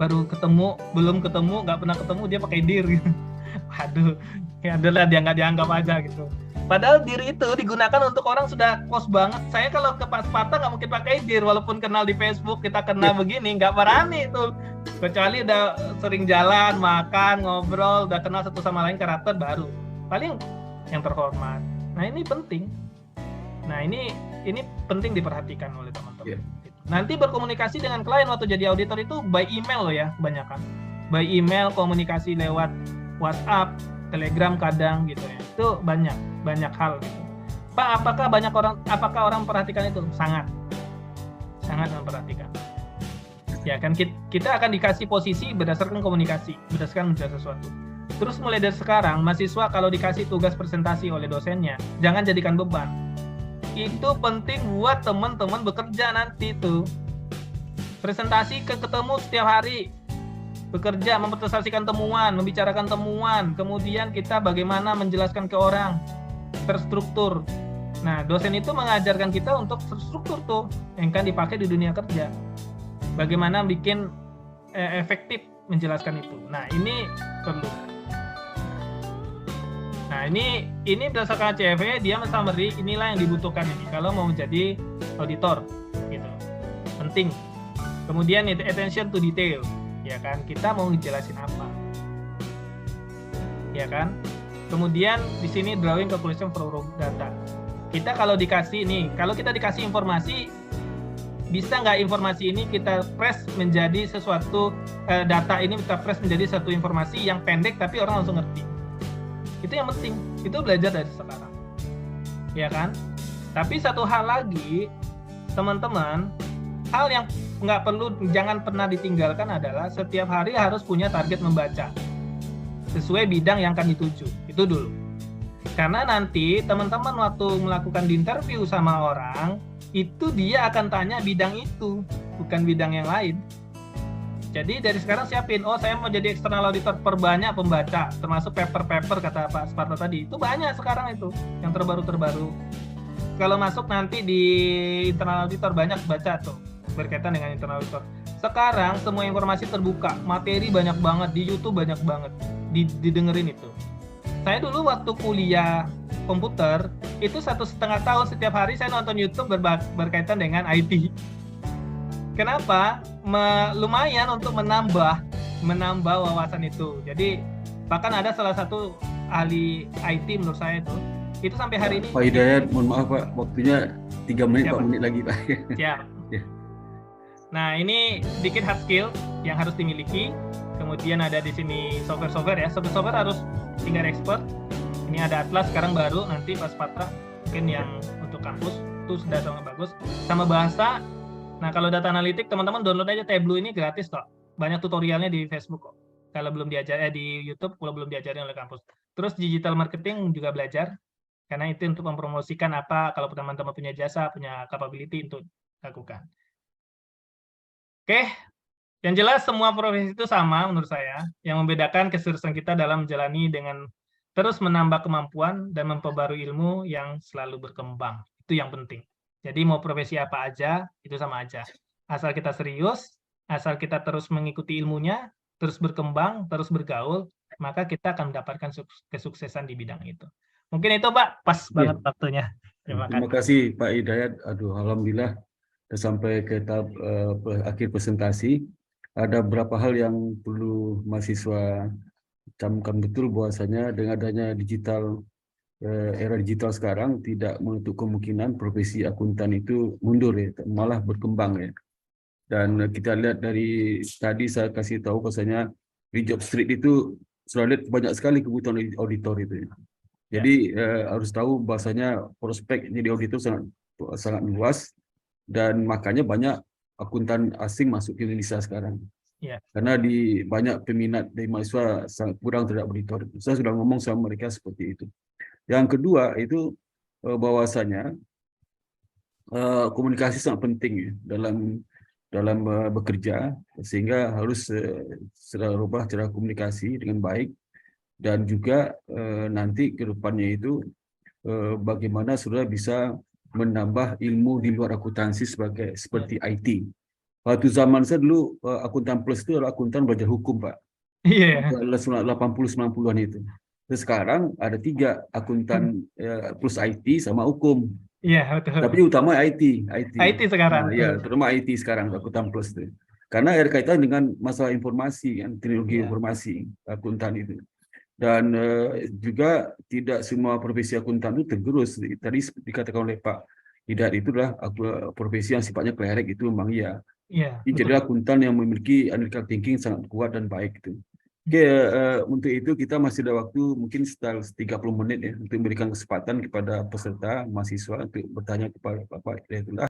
baru ketemu, belum ketemu, nggak pernah ketemu dia pakai dear gitu. Waduh, ya adalah dia nggak dianggap aja gitu. Padahal dear itu digunakan untuk orang sudah close banget. Saya kalau ke Pak Sepata nggak mungkin pakai dear, walaupun kenal di Facebook, kita kenal begini, nggak berani itu. Kecuali udah sering jalan, makan, ngobrol, udah kenal satu sama lain karakter baru. Paling yang terhormat. Nah, ini penting. Nah, ini penting diperhatikan oleh teman-teman. Nanti berkomunikasi dengan klien waktu jadi auditor itu by email loh ya, kebanyakan. By email, komunikasi lewat WhatsApp, Telegram kadang gitu ya. Itu banyak hal gitu. Pak, apakah orang memperhatikan itu? Sangat memperhatikan. Ya kan, kita akan dikasih posisi berdasarkan komunikasi, berdasarkan menjelaskan sesuatu. Terus mulai dari sekarang, mahasiswa kalau dikasih tugas presentasi oleh dosennya, jangan jadikan beban. Itu penting buat teman-teman bekerja nanti tuh. Presentasi ketemu setiap hari, bekerja, mempresentasikan temuan, membicarakan temuan, kemudian kita bagaimana menjelaskan ke orang, terstruktur. Nah, dosen itu mengajarkan kita untuk terstruktur tuh, yang kan dipakai di dunia kerja. Bagaimana bikin efektif menjelaskan itu. Nah, ini perlu. Nah, ini berdasarkan CV dia summary, inilah yang dibutuhkan ini kalau mau jadi auditor gitu. Penting. Kemudian itu attention to detail, ya kan? Kita mau ngejelasin apa? Ya kan? Kemudian di sini drawing conclusion from data. Kita kalau dikasih informasi, bisa nggak informasi ini kita press menjadi sesuatu data ini kita press menjadi satu informasi yang pendek tapi orang langsung ngerti. Itu yang penting, itu belajar dari sekarang, ya kan? Tapi satu hal lagi, teman-teman, hal yang jangan pernah ditinggalkan adalah setiap hari harus punya target membaca sesuai bidang yang akan dituju. Itu dulu. Karena nanti teman-teman waktu melakukan di interview sama orang, itu dia akan tanya bidang itu, bukan bidang yang lain. Jadi dari sekarang siapin, saya mau jadi external auditor, perbanyak pembaca, termasuk paper-paper kata Pak Sparta tadi, itu banyak sekarang itu, yang terbaru-terbaru. Kalau masuk nanti di internal auditor banyak baca tuh, berkaitan dengan internal auditor. Sekarang semua informasi terbuka, materi banyak banget, di YouTube banyak banget, didengerin itu. Saya dulu waktu kuliah komputer, itu 1,5 tahun setiap hari saya nonton YouTube berkaitan dengan IT. Kenapa? Lumayan untuk menambah wawasan itu. Jadi bahkan ada salah satu ahli IT menurut saya itu sampai hari ini. Pak Hidayat, mohon maaf Pak, waktunya 3 menit, 4 menit lagi Pak. Siap. Nah, ini sedikit hard skill yang harus dimiliki. Kemudian ada di sini software ya. Software harus tingkat expert. Ini ada Atlas sekarang baru, nanti Pak Patra mungkin yang untuk kampus itu sudah sangat bagus. Sama bahasa. Nah, kalau data analitik teman-teman download aja Tableau, ini gratis kok. Banyak tutorialnya di Facebook kok. Kalau belum diajar di YouTube kalau belum diajarin oleh kampus. Terus digital marketing juga belajar karena itu untuk mempromosikan apa kalau teman-teman punya jasa, punya capability untuk lakukan. Oke. Yang jelas semua profesi itu sama menurut saya. Yang membedakan keseriusan kita dalam menjalani dengan terus menambah kemampuan dan memperbarui ilmu yang selalu berkembang. Itu yang penting. Jadi mau profesi apa aja, itu sama aja. Asal kita serius, asal kita terus mengikuti ilmunya, terus berkembang, terus bergaul, maka kita akan mendapatkan kesuksesan di bidang itu. Mungkin itu Pak, pas banget waktunya. Terima kasih Pak Hidayat. Aduh, alhamdulillah sudah sampai ke tahap akhir presentasi. Ada beberapa hal yang perlu mahasiswa camkan betul bahwasanya dengan adanya era digital sekarang tidak menutup kemungkinan profesi akuntan itu mundur ya, malah berkembang ya. Dan kita lihat dari tadi saya kasih tahu bahwasanya di job street itu sudah lihat banyak sekali kebutuhan auditor itu ya. Jadi harus tahu bahwasanya prospek jadi auditor sangat luas dan makanya banyak akuntan asing masuk ke Indonesia sekarang. Ya. Karena di banyak peminat dari mahasiswa sangat kurang terhadap auditor. Saya sudah ngomong sama mereka seperti itu. Yang kedua itu bahwasanya komunikasi sangat penting ya, dalam bekerja, sehingga harus rubah cara komunikasi dengan baik, dan juga nanti ke depannya itu bagaimana saudara bisa menambah ilmu di luar akuntansi seperti IT. Waktu zaman saya dulu akuntan plus itu adalah akuntan belajar hukum, Pak. Iya. 80-90-an itu. Terus sekarang ada 3 akuntan plus IT sama hukum. Iya, betul. Tapi utama IT. IT sekarang. Ya, terutama IT sekarang akuntan plus itu. Karena ada kaitan dengan masalah informasi, kan, teknologi informasi akuntan itu. Dan juga tidak semua profesi akuntan itu tergerus. Tadi dikatakan oleh Pak Hidayat, itulah profesi yang sifatnya klerek, itu memang iya. Iya. Jadi akuntan yang memiliki analytical thinking sangat kuat dan baik itu. Oke, untuk itu kita masih ada waktu mungkin sekitar 30 menit ya untuk memberikan kesempatan kepada peserta mahasiswa untuk bertanya kepada Bapak Hidayatullah.